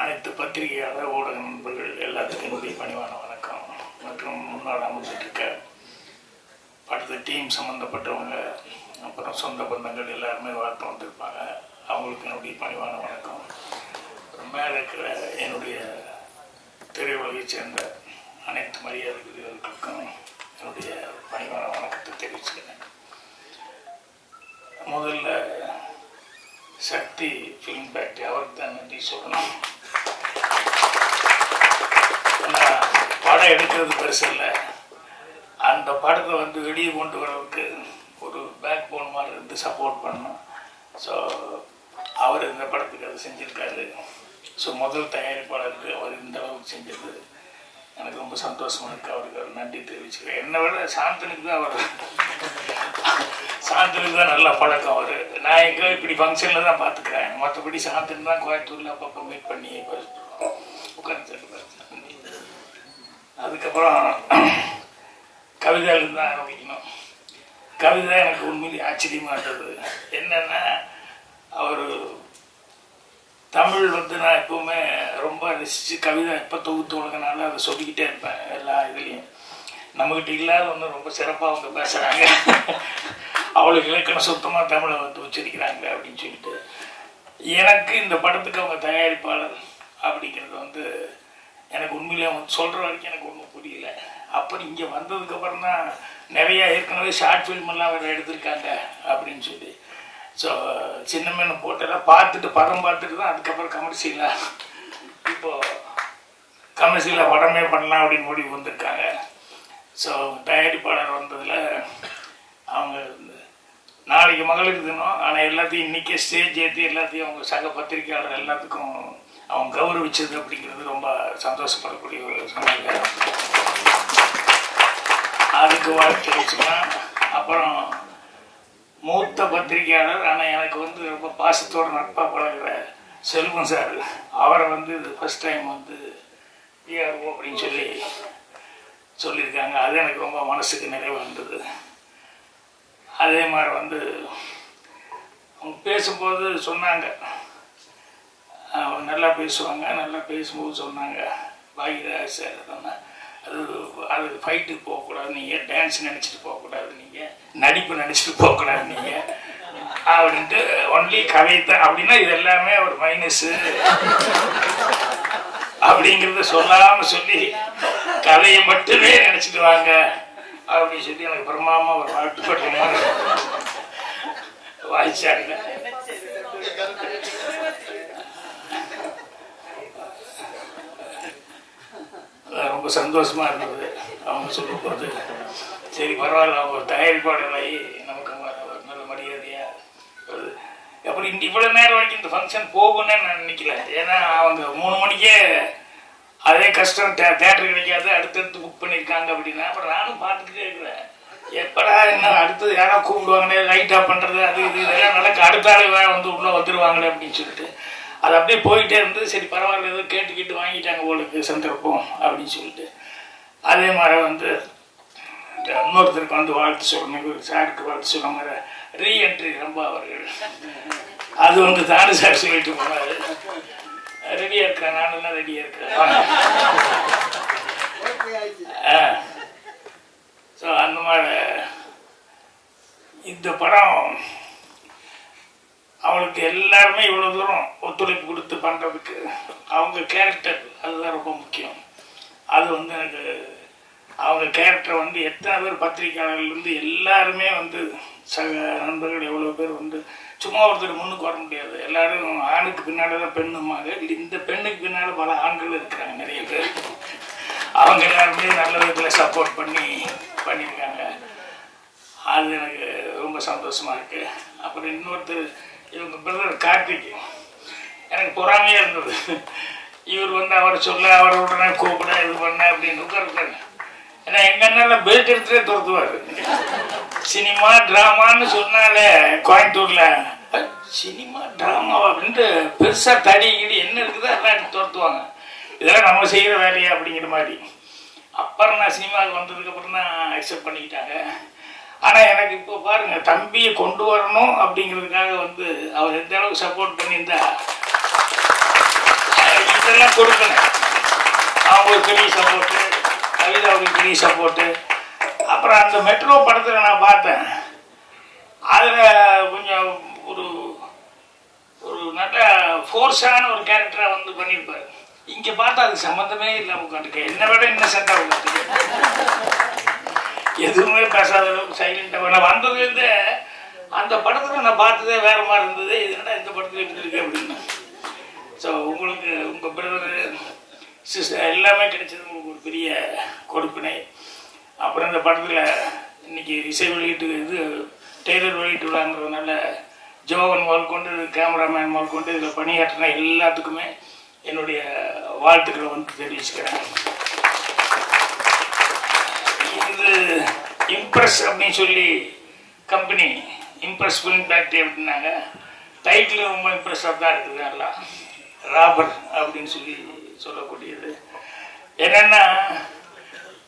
அனைத்து பத்திரிகையாளர் ஊடக நண்பர்கள் எல்லாத்துக்கும் என்னுடைய பணிவான வணக்கம். மற்றும் முன்னாள் அமைச்சிருக்க படத்து டீம் சம்மந்தப்பட்டவங்க, அப்புறம் சொந்த பந்தங்கள் எல்லாருமே வாழ்த்து வந்திருப்பாங்க. அவங்களுக்கு என்னுடைய பணிவான வணக்கம். மேலே இருக்கிற என்னுடைய திரையுலகை சேர்ந்த அனைத்து மரியாதைகளுக்கும் என்னுடைய பணிவான வணக்கத்தை தெரிவிச்சுக்கிறேன். முதல்ல சக்தி ஃபிலிம் ஃபேக்ட்ரி அவருக்கு தான் நன்றி சொல்லணும். படம் எடுக்கிறது பெருசு இல்லை, அந்த படத்தை வந்து வெளியே கொண்டு வரவுக்கு ஒரு பேக் போன் மாதிரி இருந்து சப்போர்ட் பண்ணணும். ஸோ அவர் இந்த படத்துக்கு அதை செஞ்சுருக்காரு. ஸோ முதல் தயாரிப்பாளருக்கு அவர் இந்த அளவுக்கு செஞ்சது எனக்கு ரொம்ப சந்தோஷமாக இருக்குது. அவருக்கு அவர் நன்றி தெரிவிச்சுக்கிறேன். என்னை விட சாந்தனுக்கு தான் நல்லா பழக்கம். அவர் நான் எங்கே இப்படி ஃபங்க்ஷனில் தான் பார்த்துக்கிறேன். மற்றபடி சாந்தன் தான் கோயம்புத்தூரில் அப்பப்போ மீட் பண்ணி உட்காந்து. அதுக்கப்புறம் கவிதையிலேருந்து தான் ஆரம்பிக்கணும். கவிதை எனக்கு உண்மையிலே ஆச்சரியமாக இருந்தது. என்னென்னா அவர் தமிழ் வந்து நான் எப்போவுமே ரொம்ப ரசித்து கவிதை எப்போ தொகுத்து ஒழுங்கினாலும் அதை சொல்லிக்கிட்டே இருப்பேன். எல்லா இதுலேயும் நம்மக்கிட்ட இல்லாத ஒன்று ரொம்ப சிறப்பாக அவங்க பேசுகிறாங்க. அவளுக்கு இலக்கணம் சுத்தமாக தமிழை வந்து வச்சிருக்கிறாங்க அப்படின்னு சொல்லிட்டு. எனக்கு இந்த படத்துக்கு அவங்க தயாரிப்பாளர் அப்படிங்கிறது வந்து எனக்கு உண்மையிலே அவங்க சொல்கிற வரைக்கும் எனக்கு ஒன்றும் புரியல. அப்புறம் இங்கே வந்ததுக்கப்புறம் தான் நிறையா ஏற்கனவே ஷார்ட் ஃபில்மெல்லாம் வேறு எடுத்திருக்காங்க அப்படின்னு சொல்லி. ஸோ சின்ன மீன் போட்டெல்லாம் பார்த்துட்டு படம் பார்த்துட்டு தான் அதுக்கப்புறம் கமர்ஷியலாக இப்போது கமர்ஷியலாக படமே பண்ணலாம் அப்படின்னு முடிவு வந்திருக்காங்க. ஸோ தயாரிப்பாளர் வந்ததில் அவங்க நாளைக்கு மகளிர் தினம், ஆனால் எல்லாத்தையும் இன்றைக்கே ஸ்டேஜ் ஏற்றி எல்லாத்தையும் அவங்க சக பத்திரிகையாளர் எல்லாத்துக்கும் அவங்க கௌரவிச்சது அப்படிங்கிறது ரொம்ப சந்தோஷப்படக்கூடிய ஒரு சூழ்நிலை. அதுக்கு வாழ்த்து வச்சுக்கலாம். அப்புறம் மூத்த பத்திரிகையாளர், ஆனால் எனக்கு வந்து ரொம்ப பாசத்தோடு நட்பாக பழகிற செல்வம் சார், அவரை வந்து இது ஃபஸ்ட் டைம் வந்து பிஆர்ஓ அப்படின்னு சொல்லியிருக்காங்க. அது எனக்கு ரொம்ப மனசுக்கு நிறைவு இருந்தது. அதே மாதிரி வந்து அவங்க பேசும்போது சொன்னாங்க, அவங்க நல்லா பேசுவாங்க. நல்லா பேசும்போது சொன்னாங்க, பாகிராஜ் சார் சொன்னால் அது ஃபைட்டுக்கு போகக்கூடாது, நீங்கள் டான்ஸ் நினச்சிட்டு போகக்கூடாது, நீங்கள் நடிப்பு நினச்சிட்டு போகக்கூடாது நீங்கள் அப்படின்ட்டு ஒன்லி கவிதை அப்படின்னா இது எல்லாமே ஒரு மைனஸு அப்படிங்கிறத சொல்லாமல் சொல்லி கதையை மட்டுமே நினச்சிட்டு வாங்க அப்படின்னு சொல்லி எனக்கு பிரமாமா ஒரு வாழ்த்துப்பட்ட வாய்ச்சாங்க. ரொம்ப சந்தோஷமா இருந்தது அவங்க சொல்லும் போது. சரி பரவாயில்ல, அவங்க தயாரிப்பாளர்களாகி நமக்கு ஒரு நல்ல மரியாதையா. அப்புறம் இவ்வளோ நேரம் வரைக்கும் இந்த ஃபங்க்ஷன் போகும்னு நான் நினைக்கல. ஏன்னா அவங்க 3 மணிக்கே அதே கஷ்டம், தேட்டர் கிடைக்காது, அடுத்தடுத்து புக் பண்ணியிருக்காங்க அப்படின்னா. அப்புறம் நானும் பார்த்துக்கிட்டே இருக்கிறேன், எப்படா என்ன அடுத்தது யாராவது கூப்பிடுவாங்களே, லைட் ஆஃப் பண்ணுறது அது இது இதெல்லாம் நடக்க, அடுத்த ஆள் வந்து உள்ளே வந்துடுவாங்களே அப்படின்னு சொல்லிட்டு அது அப்படியே போயிட்டே இருந்து. சரி பரவாயில்ல, ஏதோ கேட்டு வாங்கிட்டாங்க உங்களுக்கு சந்தர்ப்பம் அப்படின்னு சொல்லிட்டு. அதே மாதிரி வந்து இன்னொருத்தருக்கு வந்து வாழ்த்து சொல்லணும், சாருக்கு வாழ்த்து சொல்ல மாதிரி ரீஎன்ட்ரி ரொம்ப அவர்கள் அது வந்து தானு சார் சொல்லிட்டு போனாரு, ரெடியாக இருக்கிறேன், நானும் ரெடியாக இருக்கிறேன். ஸோ அந்த மாதிரி இந்த படம் அவளுக்கு எல்லாருமே இவ்வளோ தூரம் ஒத்துழைப்பு கொடுத்து பண்ணுறதுக்கு அவங்க கேரக்டர் அதுதான் ரொம்ப முக்கியம். அது வந்து எனக்கு அவங்க கேரக்டர் வந்து எத்தனை பேர் பத்திரிகையாளர்லேருந்து எல்லாருமே வந்து சக நண்பர்கள் எவ்வளோ பேர் வந்து சும்மா ஒருத்தர் முன்னுக்கு வர முடியாது. எல்லாரும் ஆணுக்கு பின்னாடி தான் பெண்ணுமாங்க, இந்த பெண்ணுக்கு பின்னால் பல ஆண்கள் இருக்கிறாங்க நிறைய பேர். அவங்க எல்லாருமே நல்ல விதத்தில் சப்போர்ட் பண்ணியிருக்காங்க. அது எனக்கு ரொம்ப சந்தோஷமாக இருக்குது. அப்புறம் இன்னொருத்தர் இவங்க பிரதர் கார்த்திக், எனக்கு பொறாமையாக இருந்தது. இவர் வந்து அவரை சொல்ல, அவரை உடனே கூப்பிட, இது பண்ண அப்படின்னு உட்காருக்காரு. ஏன்னா எங்கள் அண்ணன் பெல்ட் எடுத்துகிட்டே துரத்துவார். சினிமா ட்ராமான்னு சொன்னாலே கோயம்புத்தூரில் சினிமா ட்ராமாவா அப்படின்ட்டு பெருசாக தடி கிடி என்ன இருக்குதோ எல்லாம் துரத்துவாங்க. இதெல்லாம் நம்ம செய்கிற வேலையா அப்படிங்கிற மாதிரி. அப்புறம் நான் சினிமாவுக்கு வந்ததுக்கப்புறம் தான் அக்செப்ட் பண்ணிக்கிட்டாங்க. ஆனால் எனக்கு இப்போ பாருங்கள், தம்பியை கொண்டு வரணும் அப்படிங்கிறதுக்காக வந்து அவர் எந்த அளவுக்கு சப்போர்ட் பண்ணியிருந்தா இதெல்லாம் கொடுக்கணும். அவங்களுக்கு பெரிய சப்போர்ட்டு, கவிதாவுக்கு பெரிய சப்போர்ட்டு. அப்புறம் அந்த மெட்ரோ படத்தில் நான் பார்த்தேன், அதில் கொஞ்சம் ஒரு ஒரு நல்ல ஃபோர்ஸான ஒரு கேரக்டராக வந்து பண்ணியிருப்பார். இங்கே பார்த்தா அது சம்மந்தமே இல்லாமல் உட்காந்துருக்கேன். என்னை விட இன்னசென்ட்டாக உட்காந்துருக்கேன். எதுவுமே பேசாத அளவுக்கு சைலண்டாக. நான் வந்ததுலேருந்து அந்த படத்தில் நான் பார்த்ததே வேறு மாதிரி இருந்தது. இதுனா இந்த படத்தில் இருந்திருக்கு அப்படின்னு. ஸோ உங்களுக்கு உங்கள் பிரதர் சிஸ்டர் எல்லாமே கிடைச்சது உங்களுக்கு ஒரு பெரிய கொடுப்பினை. அப்புறம் இந்த படத்தில் இன்னைக்கு இசை வெளியீட்டு இது டெய்லர் வெளியீட்டு விழாங்கிறதுனால ஜோவன் முதல் கொண்டு கேமராமேன் முதல் கொண்டு இதில் பணியாற்றின எல்லாத்துக்குமே என்னுடைய வாழ்த்துக்களை வந்து தெரிவிச்சுக்கிறேன். இது இம்ப்ரெஸ் அப்படின்னு சொல்லி கம்பெனி, இம்ப்ரெஸ் ஃபிலிம் ஃபேக்ட்ரி அப்படின்னாங்க. டைட்டில் ரொம்ப இம்ப்ரெஸ்ஸாக தான் இருக்குது. நல்லா ராபர் அப்படின்னு சொல்லக்கூடியது. என்னென்னா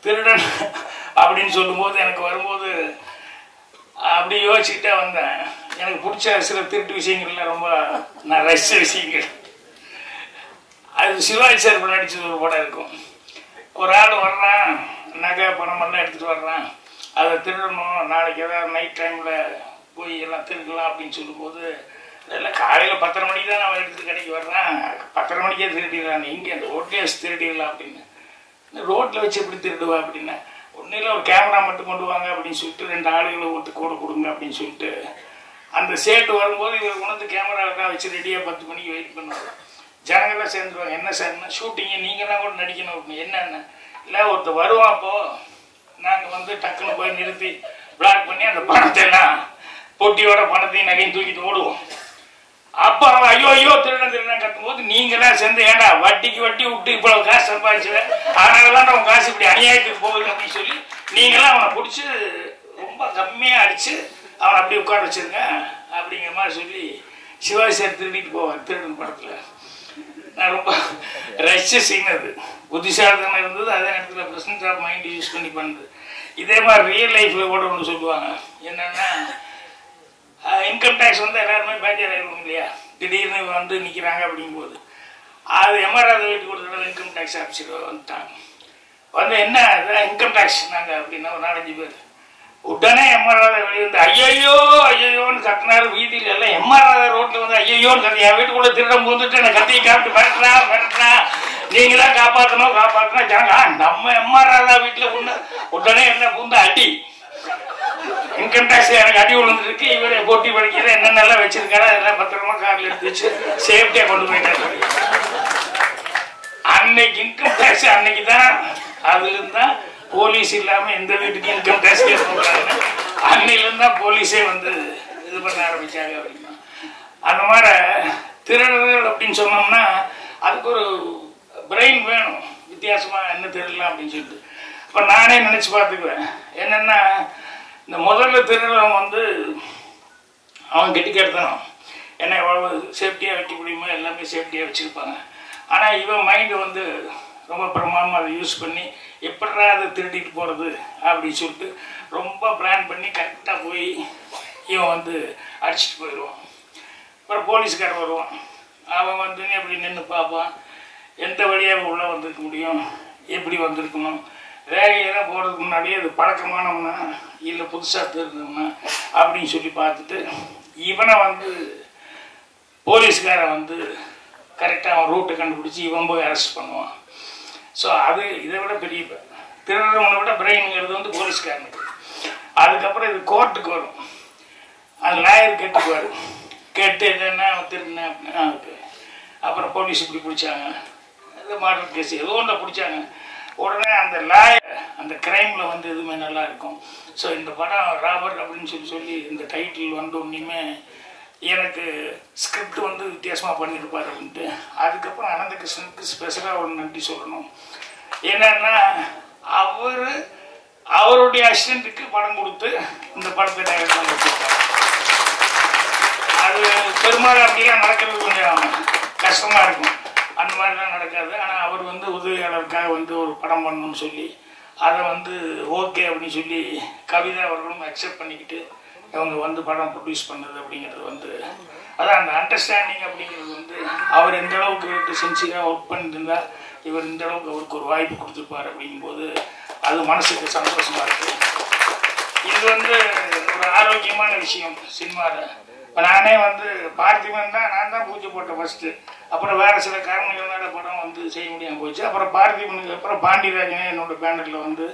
திருடன் அப்படின்னு சொல்லும்போது எனக்கு வரும்போது அப்படி யோசிச்சுக்கிட்டே வந்தேன். எனக்கு பிடிச்ச சில திருட்டு விஷயங்கள்லாம் ரொம்ப நான் ரசித்த விஷயங்கள். அது சிவாஜி சார் நடிச்சது ஒரு படம் இருக்கும். ஒரு ஆள் வர்றான், நகை பணமெல்லாம் எடுத்துகிட்டு வர்றான், அதை திருடணும், நாளைக்கு ஏதாவது நைட் டைமில் போய் எல்லாம் திருடலாம் அப்படின்னு சொல்லும்போது, இல்லை காலையில் 10:30 மணிக்கு தான் நான் எடுத்துகிட்டு கடைக்கு வர்றேன், 10:30 மணிக்கே திருடிடலாம், இங்கே அந்த ரோட்லேயே வச்சு திருடிடலாம் அப்படின்னு. இந்த ரோட்டில் வச்சு எப்படி திருடுவா அப்படின்னா, ஒன்றும் இல்லை ஒரு கேமரா மட்டும் கொண்டு வாங்க அப்படின்னு சொல்லிட்டு 2 ஆளுகளை ஒத்து கூட கொடுங்க அப்படின்னு சொல்லிட்டு அந்த சேட்டு வரும்போது இவர் உணர்ந்து கேமராவெல்லாம் வச்சு ரெடியாக 10 மணிக்கு வெயிட் பண்ணுவாங்க. ஜனங்கள்லாம் சேர்ந்துருவாங்க. என்ன சார்னா ஷூட்டிங்கு நீங்கள்லாம் கூட நடிக்கணும் அப்படின்னு. என்னென்ன இல்லை ஒருத்தர் வருவான், அப்போது நாங்கள் வந்து டக்குன்னு போய் நிறுத்தி பிளாக் பண்ணி அந்த பணத்தை எல்லாம் பொட்டியோட பணத்தையும் நகையும் தூக்கிட்டு ஓடுவோம். அப்போ அவன் ஐயோ ஐயோ திருடன் கட்டும் போது நீங்களாம் சேர்ந்து ஏண்டா வட்டிக்கு வட்டி விட்டு இவ்வளவு காசு சம்பாதிச்சுவேன், அதனாலதான் அவன் காசு இப்படி அநியாயத்துக்கு போகுது அப்படின்னு சொல்லி நீங்களாம் அவனை பிடிச்சி ரொம்ப கம்மியாக அடிச்சு அவனை அப்படி உட்கார வச்சிருங்க அப்படிங்கிற மாதிரி சொல்லி சிவாஜி சார் திருடிட்டு போவார் திருடன் படத்தில். நான் ரொம்ப ரசிச்ச சீன் அது. புத்திசாலித்தனம் இருந்தது, அதே நேரத்தில் ப்ரெசன்ஸ் ஆஃப் மைண்ட் யூஸ் பண்ணி பண்ணுது. இதே மாதிரி ரியல் லைஃப்பில் கூட ஒன்று சொல்லுவாங்க. என்னென்னா இன்கம் டேக்ஸ் வந்து எல்லாருமே பேஜர் ஆகிருக்கும் இல்லையா, திடீர்னு வந்து நிற்கிறாங்க அப்படிங்கும்போது அது எம்ஆர்ஆர் வீட்டுக்கு கொடுத்துட்டு இன்கம் டேக்ஸ் ஆஃபீஸர் வந்துட்டாங்க. வந்து என்ன இன்கம் டேக்ஸ் நாங்கள் அப்படின்னா ஒரு 4-5 பேர் உடனே எம்ஆர்ஆர் வெளியே வந்து ஐயோ ஐயோன்னு கத்தினாரு. வீட்டில் எல்லாம் எம்ஆர்ஆர் ரோட்டில் வந்து ஐயோன்னு கத்தி, என் வீட்டுக்குள்ளே திருடம் பூந்துட்டு என்னை கத்தியை காப்பிட்டு மிரட்டுறா, நீங்க தான் காப்பாற்றணும் ஜாங்க. நம்ம எம்ஆர்ஆர் வீட்டில் உடனே என்ன பூந்து அடி, இன்கம் டேக்ஸ் எனக்கு அடி விழுந்துருக்கு, இவரை போட்டி படிக்கிற என்னென்னலாம் வச்சிருக்காரு அதெல்லாம் பத்திரமா காரில் எடுத்து வச்சு சேஃப்டியாக கொண்டு போயிட்டாரு. அன்னைக்கு இன்கம் டேக்ஸ் அன்னைக்கு தான், அதுலேருந்து தான் போலீஸ் இல்லாமல் எந்த வீட்டுக்கு இன்கம் டேக்ஸ் கேட்க அன்னையிலேருந்து தான் போலீஸே வந்து இது பண்ண ஆரம்பிச்சாங்க அப்படின்னா. அந்த மாதிரி திருடர்கள் அப்படின்னு சொன்னோம்னா அதுக்கு ஒரு பிரெயின் வேணும், வித்தியாசமாக என்ன திருடலாம் அப்படின்னு சொல்லிட்டு. இப்போ நானே நினச்சி பார்த்துக்குவேன். என்னென்னா இந்த முதல்ல திருடவன் வந்து அவன் கெட்டிக்கெடுத்தனும், ஏன்னா எவ்வளோ சேஃப்டியாக வைக்க முடியுமோ எல்லாமே சேஃப்டியாக வச்சுருப்பாங்க. ஆனால் இவன் மைண்டு வந்து ரொம்ப பிரமாதமாக அதை யூஸ் பண்ணி எப்படா அதை திருடிட்டு போகிறது அப்படின்னு சொல்லிட்டு ரொம்ப பிளான் பண்ணி கரெக்டாக போய் இவன் வந்து அடிச்சுட்டு போயிடுவான். அப்புறம் போலீஸ்காரன் வருவான், அவன் வந்து எப்படி நின்று பார்ப்பான், எந்த வழியாக உள்ளே வந்திருக்க முடியும், எப்படி வந்திருக்கணும், ரேகையெல்லாம் போகிறதுக்கு முன்னாடியே அது பழக்கமானவனா இல்லை புதுசாக தெரிஞ்சவனா அப்படின்னு சொல்லி பார்த்துட்டு இவனை வந்து போலீஸ்காரன் வந்து கரெக்டாக அவன் ரூட்டை கண்டுபிடிச்சி இவன் போய் அரெஸ்ட் பண்ணுவான். ஸோ அது இதை விட பெரிய திருடுறவனை விட பிரெயினுங்கிறது வந்து போலீஸ்காரனுக்கு. அதுக்கப்புறம் இது கோர்ட்டுக்கு வரும், அது லாயர் கேட்டுக்குவார். கேட்டு என்னென்னா திருடினேன் அப்படின்னா அப்புறம் போலீஸ் இப்படி பிடிச்சாங்க, இது மாடல் கேஸ் ஏதோ ஒன்றை பிடிச்சாங்க, உடனே அந்த அந்த கிரைமில் வந்து எதுவுமே நல்லா இருக்கும். ஸோ இந்த படம் ராபர்ட் அப்படின்னு சொல்லி இந்த டைட்டில் வந்து ஒன்றுமே எனக்கு ஸ்கிரிப்ட் வந்து வித்தியாசமாக பண்ணியிருப்பார் அப்படின்ட்டு. அதுக்கப்புறம் அனந்தகிருஷ்ணனுக்கு ஸ்பெஷலாக ஒரு நன்றி சொல்லணும். என்னன்னா அவருடைய அசிஸ்டண்ட்டுக்கு படம் கொடுத்து இந்த படத்தை டைரக்ட் பண்ணி வச்சுருக்காரு. அது பெரும்பாலும் அப்படிலாம் நடக்கிறது கொஞ்சம் கஷ்டமாக இருக்கும், அந்த மாதிரிலாம் நடக்காது. ஆனால் அவர் வந்து உதவியாளருக்காக வந்து ஒரு படம் பண்ணணும்னு சொல்லி அதை வந்து ஓகே அப்படின்னு சொல்லி கவிதா அவர்களும் அக்செப்ட் பண்ணிக்கிட்டு அவங்க வந்து படம் ப்ரொடியூஸ் பண்ணது அப்படிங்கிறது வந்து அதான் அந்த அண்டர்ஸ்டாண்டிங் அப்படிங்கிறது வந்து அவர் எந்த அளவுக்கு சின்சியராக ஒர்க் பண்ணியிருந்தா இவர் இந்த அளவுக்கு அவருக்கு ஒரு வாய்ப்பு கொடுத்துருப்பார் அப்படிங்கும்போது அது மனசுக்கு சந்தோஷமாக இருக்குது. இது வந்து ஒரு ஆரோக்கியமான விஷயம் சினிமாவில். இப்போ நானே வந்து பார்த்திபன் தான் நான் தான் பூஜை போட்டேன் ஃபஸ்ட்டு. அப்புறம் வேறு சில காரணங்கள்னால படம் வந்து செய்ய முடியாமல் போச்சு. அப்புறம் பார்த்திபனுக்கு அப்புறம் பாண்டியராஜனே என்னோட பேனரில் வந்து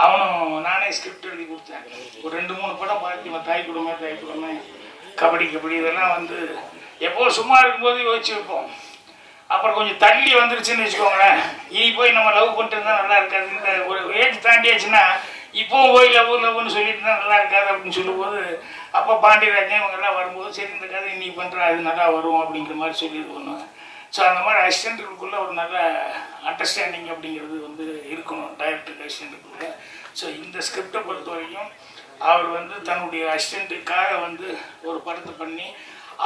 அவனும் நானே ஸ்கிரிப்ட் எழுதி கொடுத்தேன். ஒரு 2-3 படம் பார்த்திபன், தாய் குடும்பமே, கபடி இதெல்லாம் வந்து எப்போ சும்மா இருக்கும்போது யோசிச்சு வைப்போம். அப்புறம் கொஞ்சம் தள்ளி வந்துருச்சுன்னு வச்சுக்கோங்களேன், இனி போய் நம்ம லவ் பண்ணிட்டு இருந்தால் நல்லா இருக்காது. இந்த ஒரு ஏஜ் தாண்டியாச்சுன்னா இப்போவும் போய் லவ்னு சொல்லிட்டு தான் நல்லா இருக்காது அப்படின்னு சொல்லும்போது அப்போ பாண்டியராஜன் இவங்கெல்லாம் வரும்போது சரி இந்த கதை நீ பண்ணுற அது நல்லா வரும் அப்படிங்கிற மாதிரி சொல்லி இது பண்ணுவேன். ஸோ அந்த மாதிரி அசிஸ்டண்ட்டுக்குள்ளே ஒரு நல்ல அண்டர்ஸ்டாண்டிங் அப்படிங்கிறது வந்து இருக்கணும் டைரக்டருக்கு அசிஸ்டண்ட்டுக்குள்ளே. ஸோ இந்த ஸ்கிரிப்டை பொறுத்த வரைக்கும் அவர் வந்து தன்னுடைய அசிஸ்டண்ட்டுக்காக வந்து ஒரு படத்தை பண்ணி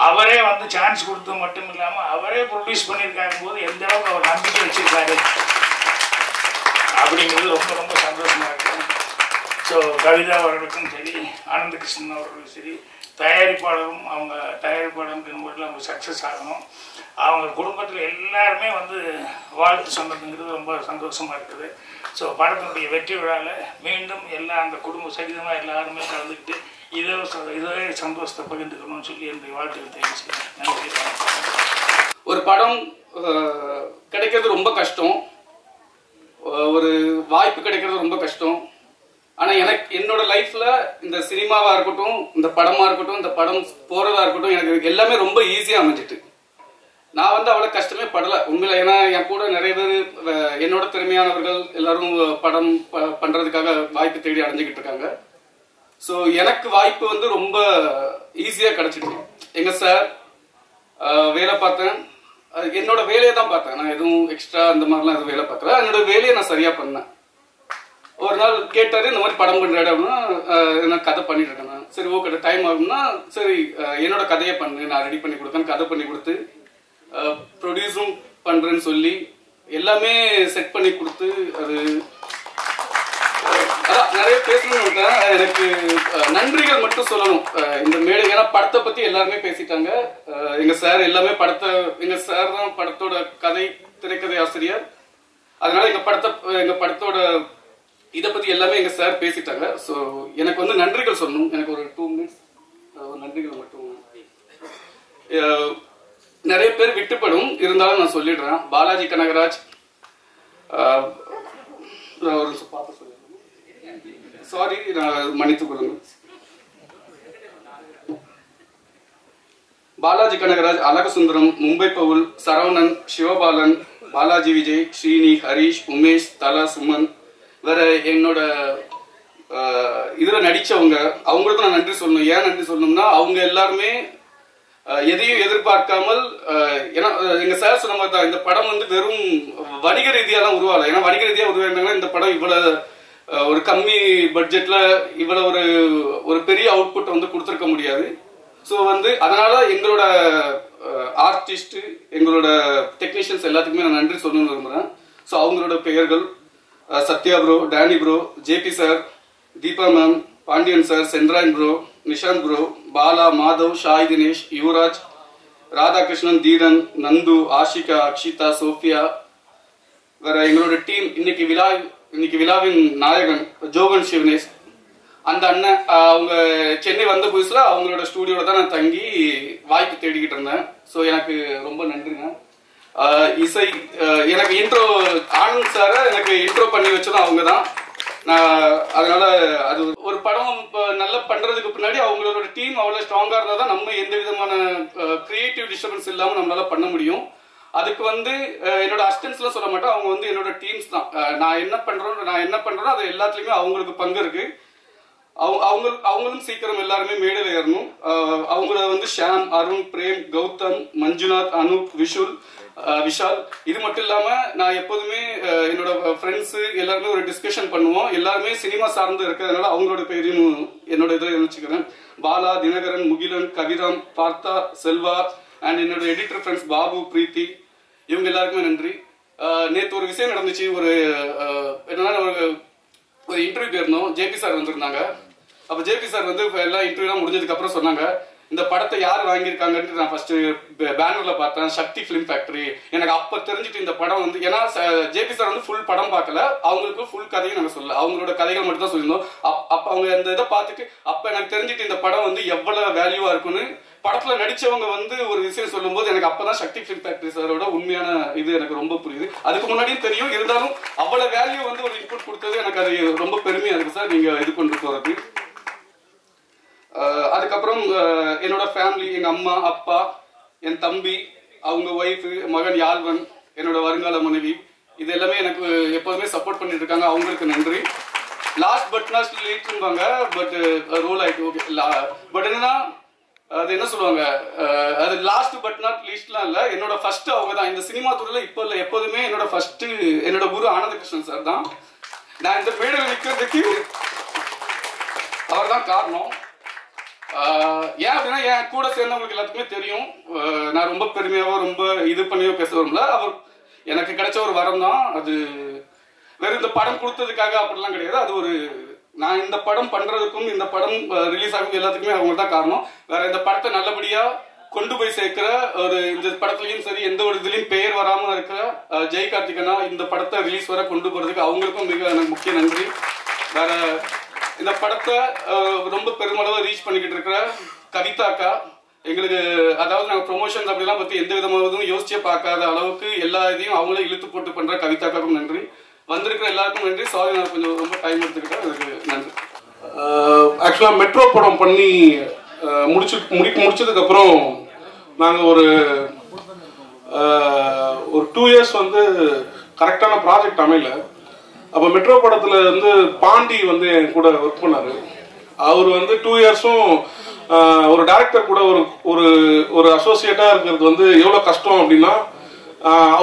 அவரே வந்து சான்ஸ் கொடுத்து மட்டும் இல்லாமல் அவரே ப்ரொடியூஸ் பண்ணியிருக்காங்க போது எந்த அளவுக்கு அவர் நம்பிக்கை வச்சிருக்காரு அப்படிங்கிறது ரொம்ப ரொம்ப சந்தோஷமாக இருக்கும். ஸோ கவிதா அவர்களுக்கும் சரி, ஆனந்தகிருஷ்ணன் அவர்களுக்கும் சரி, தயாரிப்பாளரும் அவங்க தயாரிப்பாளருக்கு முறையில் அவங்க சக்ஸஸ் ஆகணும். அவங்க குடும்பத்தில் எல்லாருமே வந்து வாழ்த்து சொன்னதுங்கிறது ரொம்ப சந்தோஷமாக இருக்குது. ஸோ படத்தினுடைய வெற்றி விழாவில் மீண்டும் எல்லாம் அந்த குடும்ப சகிதமாக எல்லாருமே கலந்துக்கிட்டு இதே சந்தோஷத்தை பகிர்ந்துக்கணும்னு சொல்லி என்னுடைய வாழ்த்துக்கள் தெரிவிச்சுக்கிறேன். நன்றி. ஒரு படம் கிடைக்கிறது ரொம்ப கஷ்டம், ஒரு வாய்ப்பு கிடைக்கிறது ரொம்ப கஷ்டம். ஆனால் என்னோட லைஃப்ல இந்த சினிமாவா இருக்கட்டும், இந்த படமா இருக்கட்டும், இந்த படம் போறதா இருக்கட்டும், எனக்கு எல்லாமே ரொம்ப ஈஸியா அமைஞ்சிட்டு. நான் வந்து அவ்வளவு கஷ்டமே படல உண்மையில. ஏன்னா என் கூட நிறைய பேர் என்னோட திறமையானவர்கள் எல்லாரும் படம் பண்றதுக்காக வாய்ப்பு தேடி அடைஞ்சுக்கிட்டு இருக்காங்க. ஸோ எனக்கு வாய்ப்பு வந்து ரொம்ப ஈஸியா கிடைச்சிட்டு. எங்க சார் வேலை பார்த்தேன், என்னோட வேலையை தான் பார்த்தேன். நான் எதுவும் எக்ஸ்ட்ரா அந்த மாதிரிலாம் எதுவும் வேலை பார்க்கல, என்னோட வேலையை நான் சரியா பண்ணேன். ஒரு நாள் கேட்டாரு இந்த மாதிரி படம் பண்றாரு அப்படின்னா நான் கதை பண்ணிட்டு இருக்கேன். சரி ஓகே டைம் ஆகும்னா சரி என்னோட கதையை பண்ணு, நான் ரெடி பண்ணி கொடுத்தேன். கதை பண்ணி கொடுத்து ப்ரொடியூஸும் பண்றேன்னு சொல்லி எல்லாமே செட் பண்ணி கொடுத்து அது அதான் நிறைய பேசணும்னு எனக்கு நன்றிகள் மட்டும் சொல்லணும் இந்த மேடை. ஏன்னா படத்தை பத்தி எல்லாருமே பேசிட்டாங்க. எங்க சார் எல்லாமே எங்க சார் தான் படத்தோட திரைக்கதை ஆசிரியர். அதனால எங்க படத்தோட இதை பத்தி எல்லாமே எங்க சார் பேசிட்டாங்க. ஸோ எனக்கு வந்து நன்றிகள் சொல்லணும். எனக்கு ஒரு 2 minutes நன்றிகள் மட்டும். நிறைய பேர் விட்டுப்படும், இருந்தாலும் நான் சொல்லிடுறேன். பாலாஜி கனகராஜ், ஒரு சாரி மன்னித்துக் கொள்ளுங்க. பாலாஜி கனகராஜ், அழகசுந்தரம், மும்பை பவுல், சரவணன், சிவபாலன், பாலாஜி விஜய், ஸ்ரீனி, ஹரீஷ், உமேஷ், தலா, சுமன், வேற என்னோட இதுல நடிச்சவங்க அவங்களுக்கும் நான் நன்றி சொல்லணும். ஏன் நன்றி சொல்லணும்னா அவங்க எல்லாருமே எதையும் எதிர்பார்க்காமல், ஏன்னா எங்க சார் சொன்ன மாதிரி தான் இந்த படம் வந்து வெறும் வணிக ரீதியாலாம் உருவாகல. ஏன்னா வணிக ரீதியா உருவாயிருந்தாங்கன்னா இந்த படம் இவ்வளவு ஒரு கம்மி பட்ஜெட்ல இவ்வளவு ஒரு பெரிய அவுட்புட் வந்து கொடுத்துருக்க முடியாது. ஸோ வந்து அதனால எங்களோட ஆர்டிஸ்ட், எங்களோட டெக்னீஷியன்ஸ் எல்லாத்துக்குமே நான் நன்றி சொல்லணும்னு விரும்புறேன். ஸோ அவங்களோட பெயர்கள் Sathya bro, Danny bro, JP sir, Deepa ma'am, Pandian sir, Sendrayan bro, Nishanth bro, Bala, Madhav, Shai Dinesh, Yuvaraj, Radhakrishnan, Dheeran, Nandu, Ashika, Akshitha, Sophia, வேற எங்களோட டீம். இன்னைக்கு விழாவின் நாயகன் ஜோகன் சிவனேஷ், அந்த அண்ணன் அவங்க சென்னை வந்த புதுசுல அவங்களோட ஸ்டூடியோல தான் நான் தங்கி வாய்ப்பு தேடிக்கிட்டு இருந்தேன். ஸோ எனக்கு ரொம்ப நன்றிங்க. இசை எனக்கு இன்ட்ரோ ஆனந்த் சார எனக்கு இன்ட்ரோ பண்ணி வச்சதும் அவங்க தான். அதனால அது ஒரு படம் நல்லா பண்றதுக்கு பின்னாடி அவங்களோட டீம் அவ்வளவு ஸ்ட்ராங்கா இருந்தா தான் நம்ம எந்த விதமான கிரியேட்டிவ் டிஸ்டர்பன்ஸ் இல்லாம நம்மளால பண்ண முடியும். அதுக்கு வந்து என்னோட அசிஸ்டன்ஸ்லாம் சொல்ல மாட்டேன், அவங்க வந்து என்னோட டீம்ஸ் தான். நான் என்ன பண்றேனோ அது எல்லாத்துலயுமே அவங்களுக்கு பங்கு இருக்கு. அவங்களும் சீக்கிரம் எல்லாருமே மேடையில் ஏறணும். அவங்கள வந்து ஷாம், அருண், பிரேம், கௌதம், மஞ்சுநாத், அனூப், விஷால், இது மட்டும் இல்லாம நான் எப்போதுமே என்னோட ஃப்ரெண்ட்ஸ் எல்லாருமே ஒரு டிஸ்கஷன் பண்ணுவோம். எல்லாருமே சினிமா சார்ந்து இருக்கிறதுனால அவங்களோட பேரையும் என்னோட இதை வச்சுக்கிறேன். பாலா, தினகரன், முகிலன், கவிராம், பார்த்தா, செல்வா அண்ட் என்னோட எடிட்டர் ஃப்ரெண்ட்ஸ் பாபு, பிரீத்தி, இவங்க எல்லாருக்குமே நன்றி. நேற்று ஒரு விஷயம் நடந்துச்சு. என்னன்னா ஒரு இன்டர்வியூ போயிருந்தோம். ஜேபி சார் வந்திருந்தாங்க. அப்போ ஜேபி சார் வந்து எல்லா இன்டர்வியூலாம் முடிஞ்சதுக்கு அப்புறம் சொன்னாங்க, இந்த படத்தை யார் வாங்கியிருக்காங்கன்னு நான் ஃபர்ஸ்ட் பேனர்ல பார்த்தேன், சக்தி ஃபிலிம் ஃபேக்டரி. எனக்கு அப்ப தெரிஞ்சுட்டு இந்த படம் வந்து, ஏன்னா ஜேபி சார் வந்து ஃபுல் படம் பார்க்கல, அவங்களுக்கு ஃபுல் கதையும் நாங்கள் சொல்லல, அவங்களோட கதைகள் மட்டும் தான் சொல்லியிருந்தோம். அப்ப அவங்க அந்த இதை பார்த்துட்டு அப்ப எனக்கு தெரிஞ்சுட்டு இந்த படம் வந்து எவ்வளவு வேல்யூவா இருக்குன்னு படத்துல நடிச்சவங்க வந்து ஒரு விஷயம் சொல்லும் போது எனக்கு அப்பதான் சக்தி ஃபிலிம் ஃபேக்டரி சாரோட உண்மையான இது எனக்கு ரொம்ப புரியுது. அதுக்கு முன்னாடியும் தெரியும், இருந்தாலும் அவ்வளவு வேல்யூ வந்து ஒரு இன்புட் கொடுத்தது எனக்கு அது ரொம்ப பெருமையா இருக்கு சார், நீங்க இது கொண்டு போறது. அதுக்கப்புறம் என்னோட ஃபேமிலி, எங்க அம்மா, அப்பா, என் தம்பி, அவங்க ஒய்ஃப், மகன் யாழ்வன், என்னோட வருங்கால மனைவி, இது எல்லாமே எனக்கு எப்போதுமே சப்போர்ட் பண்ணிட்டு இருக்காங்க. அவங்களுக்கு நன்றி. லாஸ்ட் பட் நாட் லீட்வாங்க, பட் ரோல் ஆயிட்டு ஓகே. பட் என்னன்னா அது என்ன சொல்லுவாங்க, அது லாஸ்ட் பட் நாட் லீஸ்ட்லாம் இல்ல, என்னோட ஃபர்ஸ்ட் அவங்க தான் இந்த சினிமா துறையில. இப்போ இல்ல, எப்போதுமே என்னோட ஃபர்ஸ்ட் என்னோட குரு ஆனந்தகிருஷ்ணன் சார் தான். நான் இந்த மேடையில் நிற்கிறதுக்கு அவர் தான் காரணம். ஏன் அப்படின்னா என் கூட சேர்ந்தவங்களுக்கு எல்லாத்துக்குமே தெரியும், நான் ரொம்ப பெருமையாவோ ரொம்ப இது பண்ணியோ பேச வரும்ல. அவர் எனக்கு கிடைச்ச ஒரு வரம் தான் அது. வெறும் இந்த படம் கொடுத்ததுக்காக அப்படிலாம் கிடையாது. அது ஒரு, நான் இந்த படம் பண்றதுக்கும் இந்த படம் ரிலீஸ் ஆகும் எல்லாத்துக்குமே அவங்க தான் காரணம். வேற இந்த படத்தை நல்லபடியா கொண்டு போய் சேர்க்கிற ஒரு, இந்த படத்துலயும் சரி எந்த ஒரு இதுலயும் பெயர் வராம இருக்கிற ஜெய் கார்த்திகனா இந்த படத்தை ரிலீஸ் வர கொண்டு போறதுக்கு அவங்களுக்கும் மிக எனக்கு முக்கிய நன்றி. வேற இந்த படத்தை ரொம்ப பெருமளவு ரீச் பண்ணிக்கிட்டு இருக்கிற கவிதா அக்கா, எங்களுக்கு அதாவது நாங்கள் ப்ரொமோஷன்ஸ் அப்படிலாம் பத்தி எந்த விதமாவதும் யோசிச்சே பார்க்காத அளவுக்கு எல்லா இதையும் அவங்களே இழுத்து போட்டு பண்ற கவிதாக்காக்கும் நன்றி. வந்திருக்கிற எல்லாருக்கும் நன்றி. சாரி நான் கொஞ்சம் ரொம்ப டைம் எடுத்துக்கிட்டேன், அதுக்கு நன்றி. ஆக்சுவலா மெட்ரோ படம் பண்ணி முடிச்சதுக்கு அப்புறம் நாங்க ஒரு 2 years வந்து கரெக்டான ப்ராஜெக்ட் அமையல. அப்போ மெட்ரோ படத்துல வந்து பாண்டி வந்து என் கூட ஒர்க் பண்ணாரு. அவர் வந்து 2 yearsம் ஒரு டைரக்டர் கூட ஒரு ஒரு அசோசியேட்டா இருக்கிறது வந்து எவ்வளவு கஷ்டம் அப்படின்னா,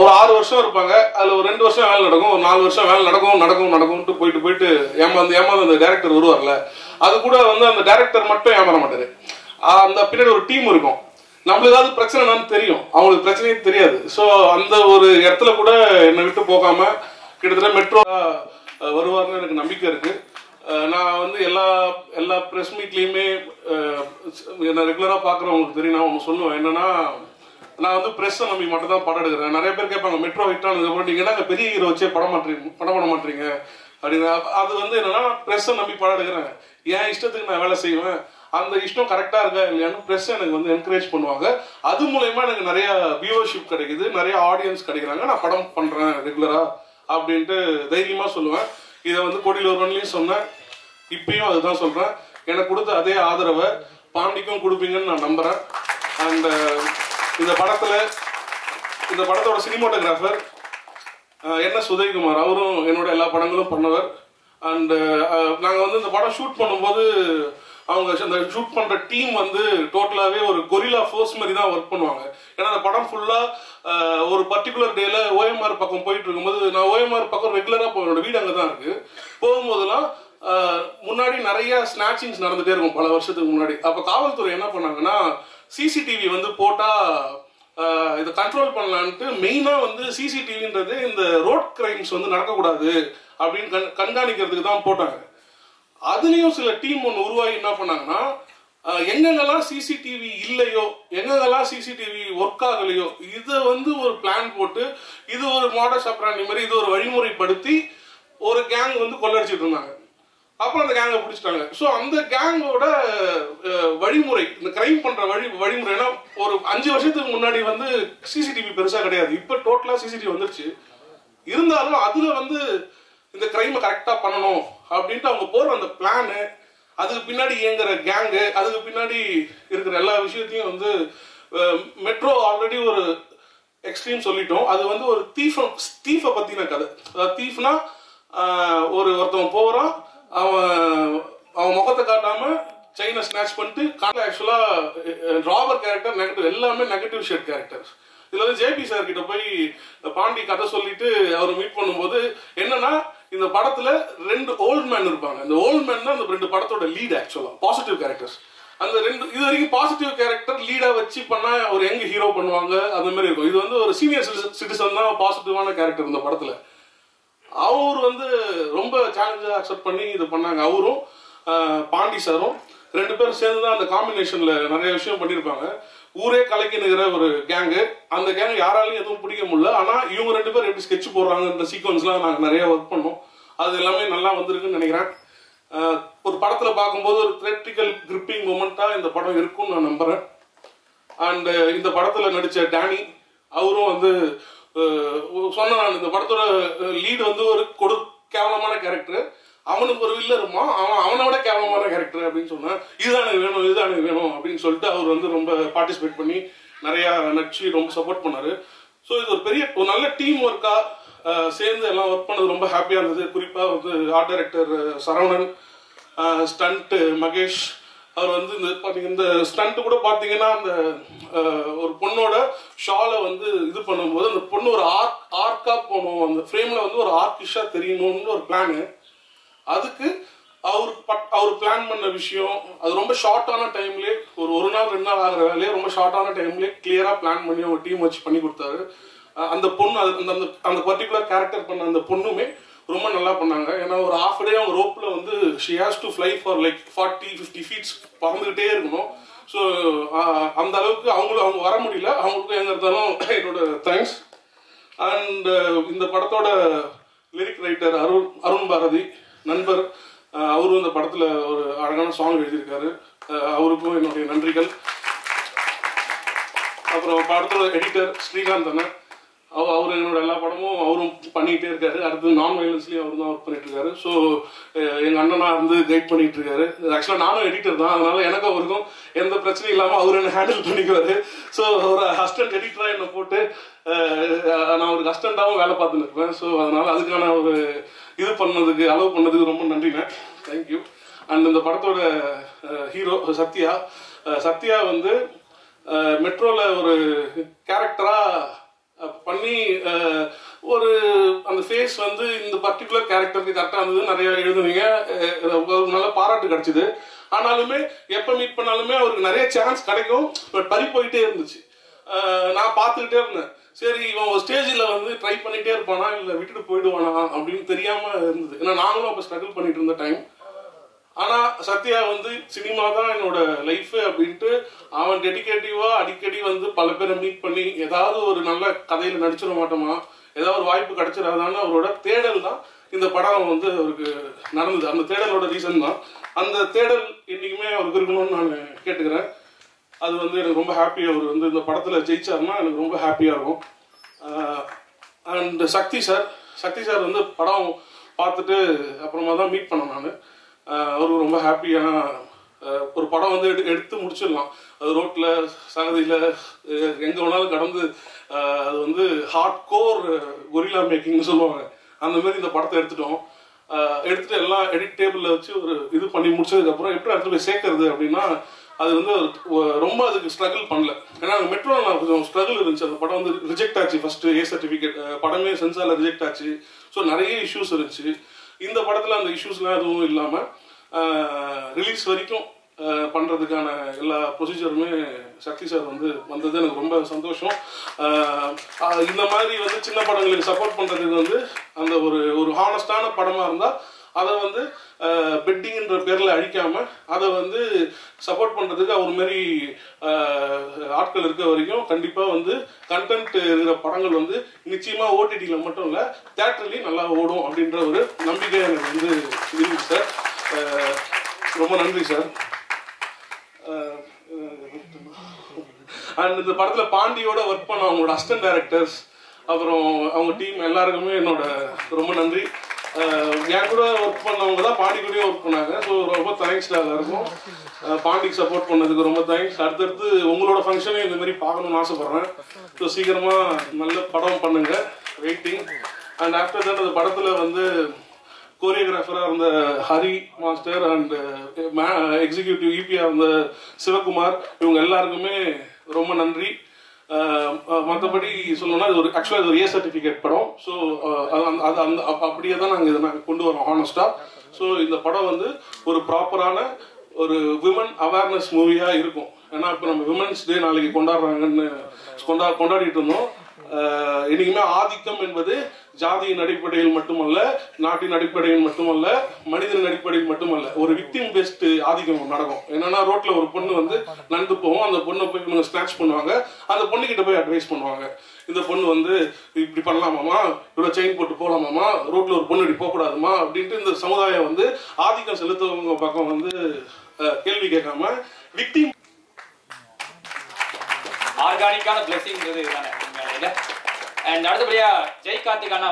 ஒரு 6 வருஷம் இருப்பாங்க, அதுல ஒரு 2 வருஷம் வேலை நடக்கும், ஒரு 4 வருஷம் வேலை நடக்கும்ட்டு போயிட்டு ஏமாந்து அந்த டைரக்டர் வருவார்ல, அது கூட வந்து அந்த டைரக்டர் மட்டும் ஏமாற மாட்டாரு. அந்த பின்னாடி ஒரு டீம் இருக்கும். நம்மளுக்கு ஏதாவது பிரச்சனைன்னு தெரியும், அவங்களுக்கு பிரச்சனையே தெரியாது. ஸோ அந்த ஒரு இடத்துல கூட என்னை விட்டு போகாம கிட்டத்தட்ட மெட்ரோ வருவார்னு எனக்கு நம்பிக்கை இருக்கு. நான் வந்து எல்லா ப்ரெஸ் மீட்லயுமே என்ன ரெகுலரா பாக்குறவங்களுக்கு தெரியும். நான் ஒன்று சொல்லுவேன், என்னன்னா நான் வந்து ப்ரெஸ்ஸை நம்பி மட்டும் தான் படம் எடுக்கிறேன். நிறைய பேர் கேட்பாங்க, மெட்ரோ ஹிட் ஆனதுக்கப்புறம் நீங்க என்ன பெரிய ஹீரோ வச்சே படம் பண்ண மாட்டீங்க அப்படின்னு. அது வந்து என்னன்னா ப்ரெஸ்ஸை நம்பி படம் எடுக்கிறேன், என் இஷ்டத்துக்கு நான் வேலை செய்வேன், அந்த இஷ்டம் கரெக்டா இருக்கா இல்லையான்னு ப்ரெஸ் எனக்கு வந்து என்கரேஜ் பண்ணுவாங்க. அது மூலயமா எனக்கு நிறைய வியூவர்ஷிப் கிடைக்குது, நிறைய ஆடியன்ஸ் கிடைக்கிறாங்க. நான் படம் பண்றேன் ரெகுலரா அப்படின்ட்டு தைரியமா சொல்லுவேன். இதை வந்து கோடியில் ஒருவன்லையும் சொன்னேன், இப்பயும் அதுதான் சொல்றேன். எனக்கு கொடுத்த அதே ஆதரவை பாண்டிக்கும் கொடுப்பீங்கன்னு நான் நம்புறேன். அண்ட் இந்த படத்தோட சினிமாட்டோகிராஃபர் என்.எஸ். உதயகுமார், அவரும் என்னோட எல்லா படங்களும் பண்ணவர். அண்ட் நாங்கள் வந்து இந்த படம் ஷூட் பண்ணும்போது அவங்க அந்த ஷூட் பண்ற டீம் வந்து டோட்டலாவே ஒரு கொரில்லா ஃபோர்ஸ் மாதிரி தான் ஒர்க் பண்ணுவாங்க. ஏன்னா அந்த படம் ஃபுல்லா ஒரு பர்டிகுலர் டேல ஓஎம்ஆர் பக்கம் போயிட்டு இருக்கும்போது, நான் ஓஎம்ஆர் பக்கம் ரெகுலரா என்னோட வீடு அங்கதான் இருக்கு. போகும்போதெல்லாம் முன்னாடி நிறைய ஸ்நாச்சிங்ஸ் நடந்துட்டே இருக்கும் பல வருஷத்துக்கு முன்னாடி. அப்ப காவல்துறை என்ன பண்ணாங்கன்னா, சிசிடிவி வந்து போட்டா இதை கண்ட்ரோல் பண்ணலான்ட்டு மெயினா வந்து சிசிடிவின்றது இந்த ரோட் கிரைம்ஸ் வந்து நடக்கக்கூடாது அப்படின்னு கண்காணிக்கிறதுக்கு தான் போட்டாங்க. அதுலயும் சில டீம் ஒன்று உருவாகி என்ன பண்ணாங்கன்னா, எங்கெங்கெல்லாம் சிசிடிவி இல்லையோ, எங்கெங்கெல்லாம் சிசிடிவி ஒர்க் ஆகலையோ, இதை வந்து ஒரு பிளான் போட்டு இது ஒரு மாடஸ் ஆப்ராண்டி மாதிரி இது ஒரு வழிமுறைப்படுத்தி ஒரு கேங் வந்து கொள்ளடிச்சிட்டு இருந்தாங்க. அப்புறம் அந்த கேங்கை பிடிச்சிட்டாங்க. ஸோ அந்த கேங்கோட வழிமுறை, இந்த கிரைம் பண்ற வழிமுறைனா, ஒரு 5 வருஷத்துக்கு முன்னாடி வந்து சிசிடிவி பெருசா கிடையாது, இப்ப டோட்டலா சிசிடிவி வந்துருச்சு. இருந்தாலும் அதுல வந்து இந்த கிரைமை கரெக்டா பண்ணணும் அப்படின்ட்டு அவங்க போடுற அந்த பிளானு, அதுக்கு பின்னாடி இயங்குற கேங்கு, அதுக்கு பின்னாடி இருக்கிற எல்லா விஷயத்தையும் வந்து மெட்ரோ ஆல்ரெடி ஒரு எக்ஸ்ட்ரீம் சொல்லிட்டோம். அது வந்து ஒரு தீஃபை பத்தின கதை. தீஃப்னா ஒருத்தவன் போறான், அவன் முகத்தை காட்டாம செயினை ஸ்நாச் பண்ணிட்டு ஆக்சுவலா ராபர் கேரக்டர் நெகட்டிவ், எல்லாமே நெகட்டிவ் ஷேட் கேரக்டர். இதுல வந்து ஜேபி சார் கிட்ட போய் பாண்டி கதை சொல்லிட்டு அவர் மீட் பண்ணும்போது என்னன்னா, இந்த படத்துல 2 ஓல்ட் மேன் இருப்பாங்க. இந்த ஓல்ட் மேன் தான் இந்த 2 படத்தோட லீட். ஆக்சுவலா பாசிட்டிவ் கேரக்டர்ஸ். அந்த 2 இது வரைக்கும் பாசிட்டிவ் கேரக்டர் லீடா வச்சு பண்ணா ஒரு யங் ஹீரோ பண்ணுவாங்க, அந்த மாதிரி இருக்கும். இது வந்து ஒரு சீனியர் சிட்டிசன் தான் பாசிட்டிவான கேரக்டர் இந்த படத்துல. அவர் வந்து ரொம்ப சேலஞ்சா அக்செப்ட் பண்ணி இது பண்ணாங்க. அவரும் பாண்டி சாரும் 2 பேரும் சேர்ந்து தான் அந்த காம்பினேஷன்ல நிறைய விஷயம் பண்ணியிருப்பாங்க. ஊரே கலக்கினுகிற ஒரு கேங்கு. அந்த கேங் யாராலையும் எதுவும் பிடிக்க முடியல. ஆனா இவங்க 2 பேரும் எப்படி ஸ்கெட்ச் போடுறாங்கன்ற சீக்வன்ஸ்லாம் நாங்கள் நிறைய ஒர்க் பண்ணோம். அது எல்லாமே நல்லா வந்திருக்குன்னு நினைக்கிறேன். ஒரு படத்துல பார்க்கும்போது ஒரு தியேட்ரிக்கல் கிரிப்பிங் மூமெண்டா இந்த படம் இருக்கும்னு நான் நம்புறேன். அண்ட் இந்த படத்துல நடிச்ச டேனி அவரும் வந்து சொன்ன, இந்த படத்தோட லீடு வந்து ஒரு கேவலமான கேரக்டர், அவனுக்கு ஒரு வில்ல இருப்பான், அவனை விட கேவலமான கேரக்டர் அப்படின்னு சொன்னான். இதுதான் எனக்கு வேணும் அப்படின்னு சொல்லிட்டு அவர் வந்து ரொம்ப பார்ட்டிசிபேட் பண்ணி நிறைய நடிச்சு ரொம்ப சப்போர்ட் பண்ணாரு. ஸோ இது ஒரு நல்ல டீம் ஒர்க்கா சேர்ந்து எல்லாம் ஒர்க் பண்ணது ரொம்ப ஹாப்பியா இருந்தது. குறிப்பா வந்து art director Saravanan, stunt Mahesh, அவர் வந்து இந்த ஸ்டண்ட் கூட பாத்தீங்கன்னா அந்த ஒரு பொண்ணோட ஷாலை வந்து இது பண்ணும்போது அந்த பொண்ணு ஒரு ஆர்க்கா போகணும், அந்த ஃப்ரேம்ல வந்து ஒரு ஆர்கிஷா தெரியணும்னு ஒரு பிளானு. அதுக்கு அவர் பிளான் பண்ண விஷயம் அது ரொம்ப ஷார்ட்டான டைம்லேயே ஒரு நாள் 2 நாள் ஆகிற வேலையை ரொம்ப ஷார்ட்டான டைம்லேயே கிளியரா பிளான் பண்ணி அவங்க டீம் வச்சு பண்ணி கொடுத்தாரு. அந்த பொண்ணு அந்த பர்டிகுலர் கேரக்டர் பண்ண அந்த பொண்ணுமே ரொம்ப நல்லா பண்ணாங்க. ஏன்னா ஒரு ஹாஃப் டே அவங்க ரோப்ல வந்து she has to fly for like 40-50 feets பறந்துகிட்டே இருக்கணும். ஸோ அந்த அளவுக்கு அவங்க வர முடியல. அவங்களுக்கும் எங்க இருந்தாலும் என்னோட தேங்க்ஸ். அண்ட் இந்த படத்தோட லிரிக் ரைட்டர் அருண் பாரதி நண்பர், அவரும் இந்த படத்துல ஒரு அழகான சாங் எழுதியிருக்காரு. அவருக்கும் என்னுடைய நன்றிகள். அப்புறம் படத்தோட எடிட்டர் ஸ்ரீகாந்த் அண்ணன், அவர் என்னோட எல்லா படமும் அவரும் பண்ணிக்கிட்டே இருக்காரு. அடுத்து நான் வயலன்ஸ்லயும் அவர் தான் ஒர்க் பண்ணிட்டு இருக்காரு. ஸோ எங்க அண்ணனா வந்து கைட் பண்ணிட்டு இருக்காரு. ஆக்சுவலா நானும் எடிட்டர் தான், அதனால எனக்கும் அவருக்கும் எந்த பிரச்சனையும் இல்லாம அவர் என்ன ஹேண்டில் பண்ணிக்குவாரு. ஸோ ஒரு அசிஸ்டன்ட் எடிட்டரா என்ன போட்டு நான் ஒரு அசிஸ்டண்டாவும் வேலை பார்த்துன்னு இருப்பேன். ஸோ அதனால அதுக்கான ஒரு இது பண்ணதுக்கு அலோவ் பண்ணதுக்கு ரொம்ப நன்றிண்ணே, தேங்க்யூ. அண்ட் இந்த படத்தோட ஹீரோ சத்யா வந்து மெட்ரோல ஒரு கேரக்டரா பண்ணி ஒரு அந்த ஃபேஸ் வந்து இந்த பர்டிகுலர் கேரக்டருக்கு கரெக்டாக இருந்தது. நிறைய எழுதுனீங்க, நல்ல பாராட்டு கிடைச்சிது. ஆனாலுமே எப்போ மீட் பண்ணாலுமே அவருக்கு நிறைய சான்ஸ் கிடைக்கும், பட் பறி போயிட்டே இருந்துச்சு. நான் பார்த்துக்கிட்டே இருந்தேன், சரி இவன் ஒரு ஸ்டேஜில் வந்து ட்ரை பண்ணிகிட்டே இருப்பானா இல்லை விட்டுட்டு போயிடுவானா அப்படின்னு தெரியாமல் இருந்தது. ஏன்னா நாங்களும் அப்போ ஸ்ட்ரகிள் பண்ணிட்டு இருந்த டைம். ஆனா சத்யா வந்து சினிமா தான் என்னோட லைஃப் அப்படின்ட்டு அவன் டெடிகேட்டிவா அடிக்கடி வந்து பல பேரை மீட் பண்ணி ஏதாவது ஒரு நல்ல கதையில நடிச்சிட மாட்டோமா, ஏதாவது ஒரு வாய்ப்பு கிடைச்சிடாதான்னு அவரோட தேடல் தான் இந்த படம் வந்து அவருக்கு நடந்தது. அந்த தேடலோட ரீசன் தான். அந்த தேடல் இன்னைக்குமே அவருக்கு இருக்கணும்னு நான் கேட்டுக்கிறேன். அது வந்து எனக்கு ரொம்ப ஹாப்பி. அவர் வந்து இந்த படத்துல ஜெயிச்சாருன்னா எனக்கு ரொம்ப ஹாப்பியா இருக்கும். அண்ட் சக்தி சார் வந்து படம் பார்த்துட்டு அப்புறமா தான் மீட் பண்ணேன் நான். அவருக்கு ரொம்ப ஹாப்பியான ஒரு படம் வந்து எடுத்து முடிச்சிடலாம். அது ரோட்ல சகதியில எங்க வேணாலும் கடந்து அது வந்து ஹார்ட் கோர் கொரில்லா மேக்கிங்னு சொல்லுவாங்க. அந்த மாதிரி இந்த படத்தை எடுத்துட்டு எல்லாம் எடிட் டேபிள்ல வச்சு ஒரு இது பண்ணி முடிச்சதுக்கு அப்புறம் எப்படி அடுத்து போய் சேர்க்கறது அப்படின்னா அது வந்து ரொம்ப அதுக்கு ஸ்ட்ரகிள் பண்ணல. ஏன்னா மெட்ரோ கொஞ்சம் ஸ்ட்ரகிள் இருந்துச்சு. அந்த படம் வந்து ரிஜெக்ட் ஆச்சு. ஃபர்ஸ்ட் ஏ சர்டிபிகேட் படமே சென்சார்ல ரிஜெக்ட் ஆச்சு. ஸோ நிறைய இஷ்யூஸ் இருந்துச்சு. இந்த படத்துல அந்த இஷ்யூஸ்லாம் எதுவும் இல்லாம ரிலீஸ் வரைக்கும் பண்றதுக்கான எல்லா ப்ரொசீஜருமே சக்தி சார் வந்து வந்தது எனக்கு ரொம்ப சந்தோஷம். இந்த மாதிரி வந்து சின்ன படங்களுக்கு சப்போர்ட் பண்றதுக்கு வந்து அந்த ஒரு ஹானஸ்டான படமா இருந்தா அதை வந்து பெட்டிங்ன்ற பேர்ல அழிக்காம அதை வந்து சப்போர்ட் பண்றதுக்கு அவர் மாதிரி ஆட்கள் இருக்க வரைக்கும் கண்டிப்பா வந்து கண்டென்ட் இருக்கிற படங்கள் வந்து நிச்சயமா ஓடிடியில மட்டும் இல்ல தியேட்டர்லயும் நல்லா ஓடும் அப்படின்ற ஒரு நம்பிக்கை எனக்கு வந்து இருக்கு சார். ரொம்ப நன்றி சார். அண்ட் இந்த படத்துல பாண்டியோட ஒர்க் பண்ண அவங்களோட அசிஸ்டன்ட் டைரக்டர்ஸ் அப்புறம் அவங்க டீம் எல்லாருக்குமே என்னோட ரொம்ப நன்றி. என் கூட ஒர்க் பண்ணவங்க தான் பாண்டி கூடயும் ஒர்க் பண்ணாங்க. ஸோ ரொம்ப தேங்க்ஸ் எல்லாருக்கும். பாண்டிக்கு சப்போர்ட் பண்ணதுக்கு ரொம்ப தேங்க்ஸ். அடுத்தடுத்து உங்களோட ஃபங்க்ஷனையும் இந்த மாதிரி பார்க்கணும்னு ஆசைப்பட்றேன். ஸோ சீக்கிரமாக நல்ல படம் பண்ணுங்க, வெயிட்டிங். அண்ட் ஆஃப்டர் தட் அந்த படத்தில் வந்து கோரியோகிராஃபராக இருந்த ஹரி மாஸ்டர் அண்ட் எக்ஸிக்யூட்டிவ் இபியாக இருந்த சிவகுமார், இவங்க எல்லாருக்குமே ரொம்ப நன்றி. மற்றபடி சொல்லணும்னா இது ஒரு ஆக்சுவலாக இது ஒரு ஏ சர்டிஃபிகேட் படம். ஸோ அது அந்த அப்படியே தான் நாங்கள் இதை நாங்கள் கொண்டு வரோம் ஹானஸ்டாக. ஸோ இந்த படம் வந்து ஒரு ப்ராப்பரான ஒரு விமன் அவேர்னஸ் மூவியாக இருக்கும். ஏன்னா இப்போ நம்ம விமன்ஸ் டே நாளைக்கு கொண்டாடுறாங்கன்னு கொண்டாடிட்டு இருந்தோம். என்னைக்குமே ஆதிக்கம் என்பது ஜாதியின் அடிப்படையில் மட்டுமல்ல, நாட்டின் அடிப்படையில் மட்டுமல்ல, மனிதனின் அடிப்படையில் மட்டுமல்ல, ஒரு விக்டிம் பேஸ்ட் ஆதிக்கம் நடக்கும். என்னன்னா ரோட்ல ஒரு பொண்ணு வந்து நடந்து போவோம், அந்த பொண்ணை போய் இவங்க ஸ்நாட்ச் பண்ணுவாங்க, அந்த பொண்ணு கிட்ட போய் அட்வைஸ் பண்ணுவாங்க. இந்த பொண்ணு வந்து இப்படி பண்ணலாமாமா, இவ்வளவு செயின் போட்டு போகலாமாமா, ரோட்ல ஒரு பொண்ணு இப்படி போகக்கூடாதுமா அப்படின்ட்டு இந்த சமுதாயம் வந்து ஆதிக்கம் செலுத்தவங்க பக்கம் வந்து கேள்வி கேட்காம விக்டிம் ஆர்கானிக்கான பிளெஸிங்கிறது தானே. அண்ட் அடுத்தபடியா ஜெய் கார்த்திக் அண்ணா.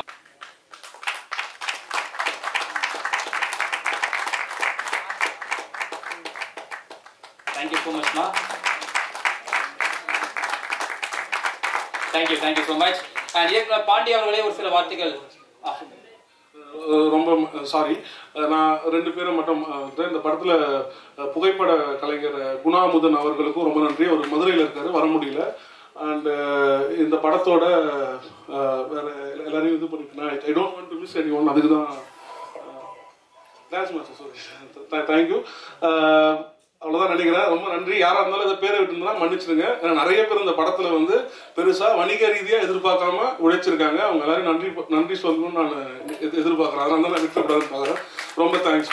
தேங்க்யூ ஸோ மச்மா. Thank you so much. அண்ட் இயக்குனர் பாண்டி அவர்களே ஒரு சில வார்த்தைகள். ரொம்ப சாரி, நான் 2 பேரை மட்டும் இந்த படத்துல புகைப்பட கலைஞர் குணாமுதன் அவர்களுக்கும் ரொம்ப நன்றி. அவர் மதுரையில் இருக்காரு, வர முடியல. அண்ட் இந்த படத்தோட வேற எல்லாரையும் இது பண்ணிட்டேன். I don't want to miss anyone. அதுக்கு தான் தேங்க்யூ. அவ்வளோதான் நினைக்கிறேன். ரொம்ப நன்றி. யாராக இருந்தாலும் இந்த பேரை விட்டுருந்தா மன்னிச்சிருங்க. ஏன்னா நிறைய பேர் இந்த படத்துல வந்து பெருசா வணிக ரீதியா எதிர்பார்க்காம உழைச்சிருக்காங்க. அவங்க எல்லாரும் நன்றி சொல்லணும்னு நான் எதிர்பார்க்குறேன். அதனால தான் நான் விட்டுக்கூடாதுன்னு பார்க்குறேன். ரொம்ப தேங்க்ஸ்.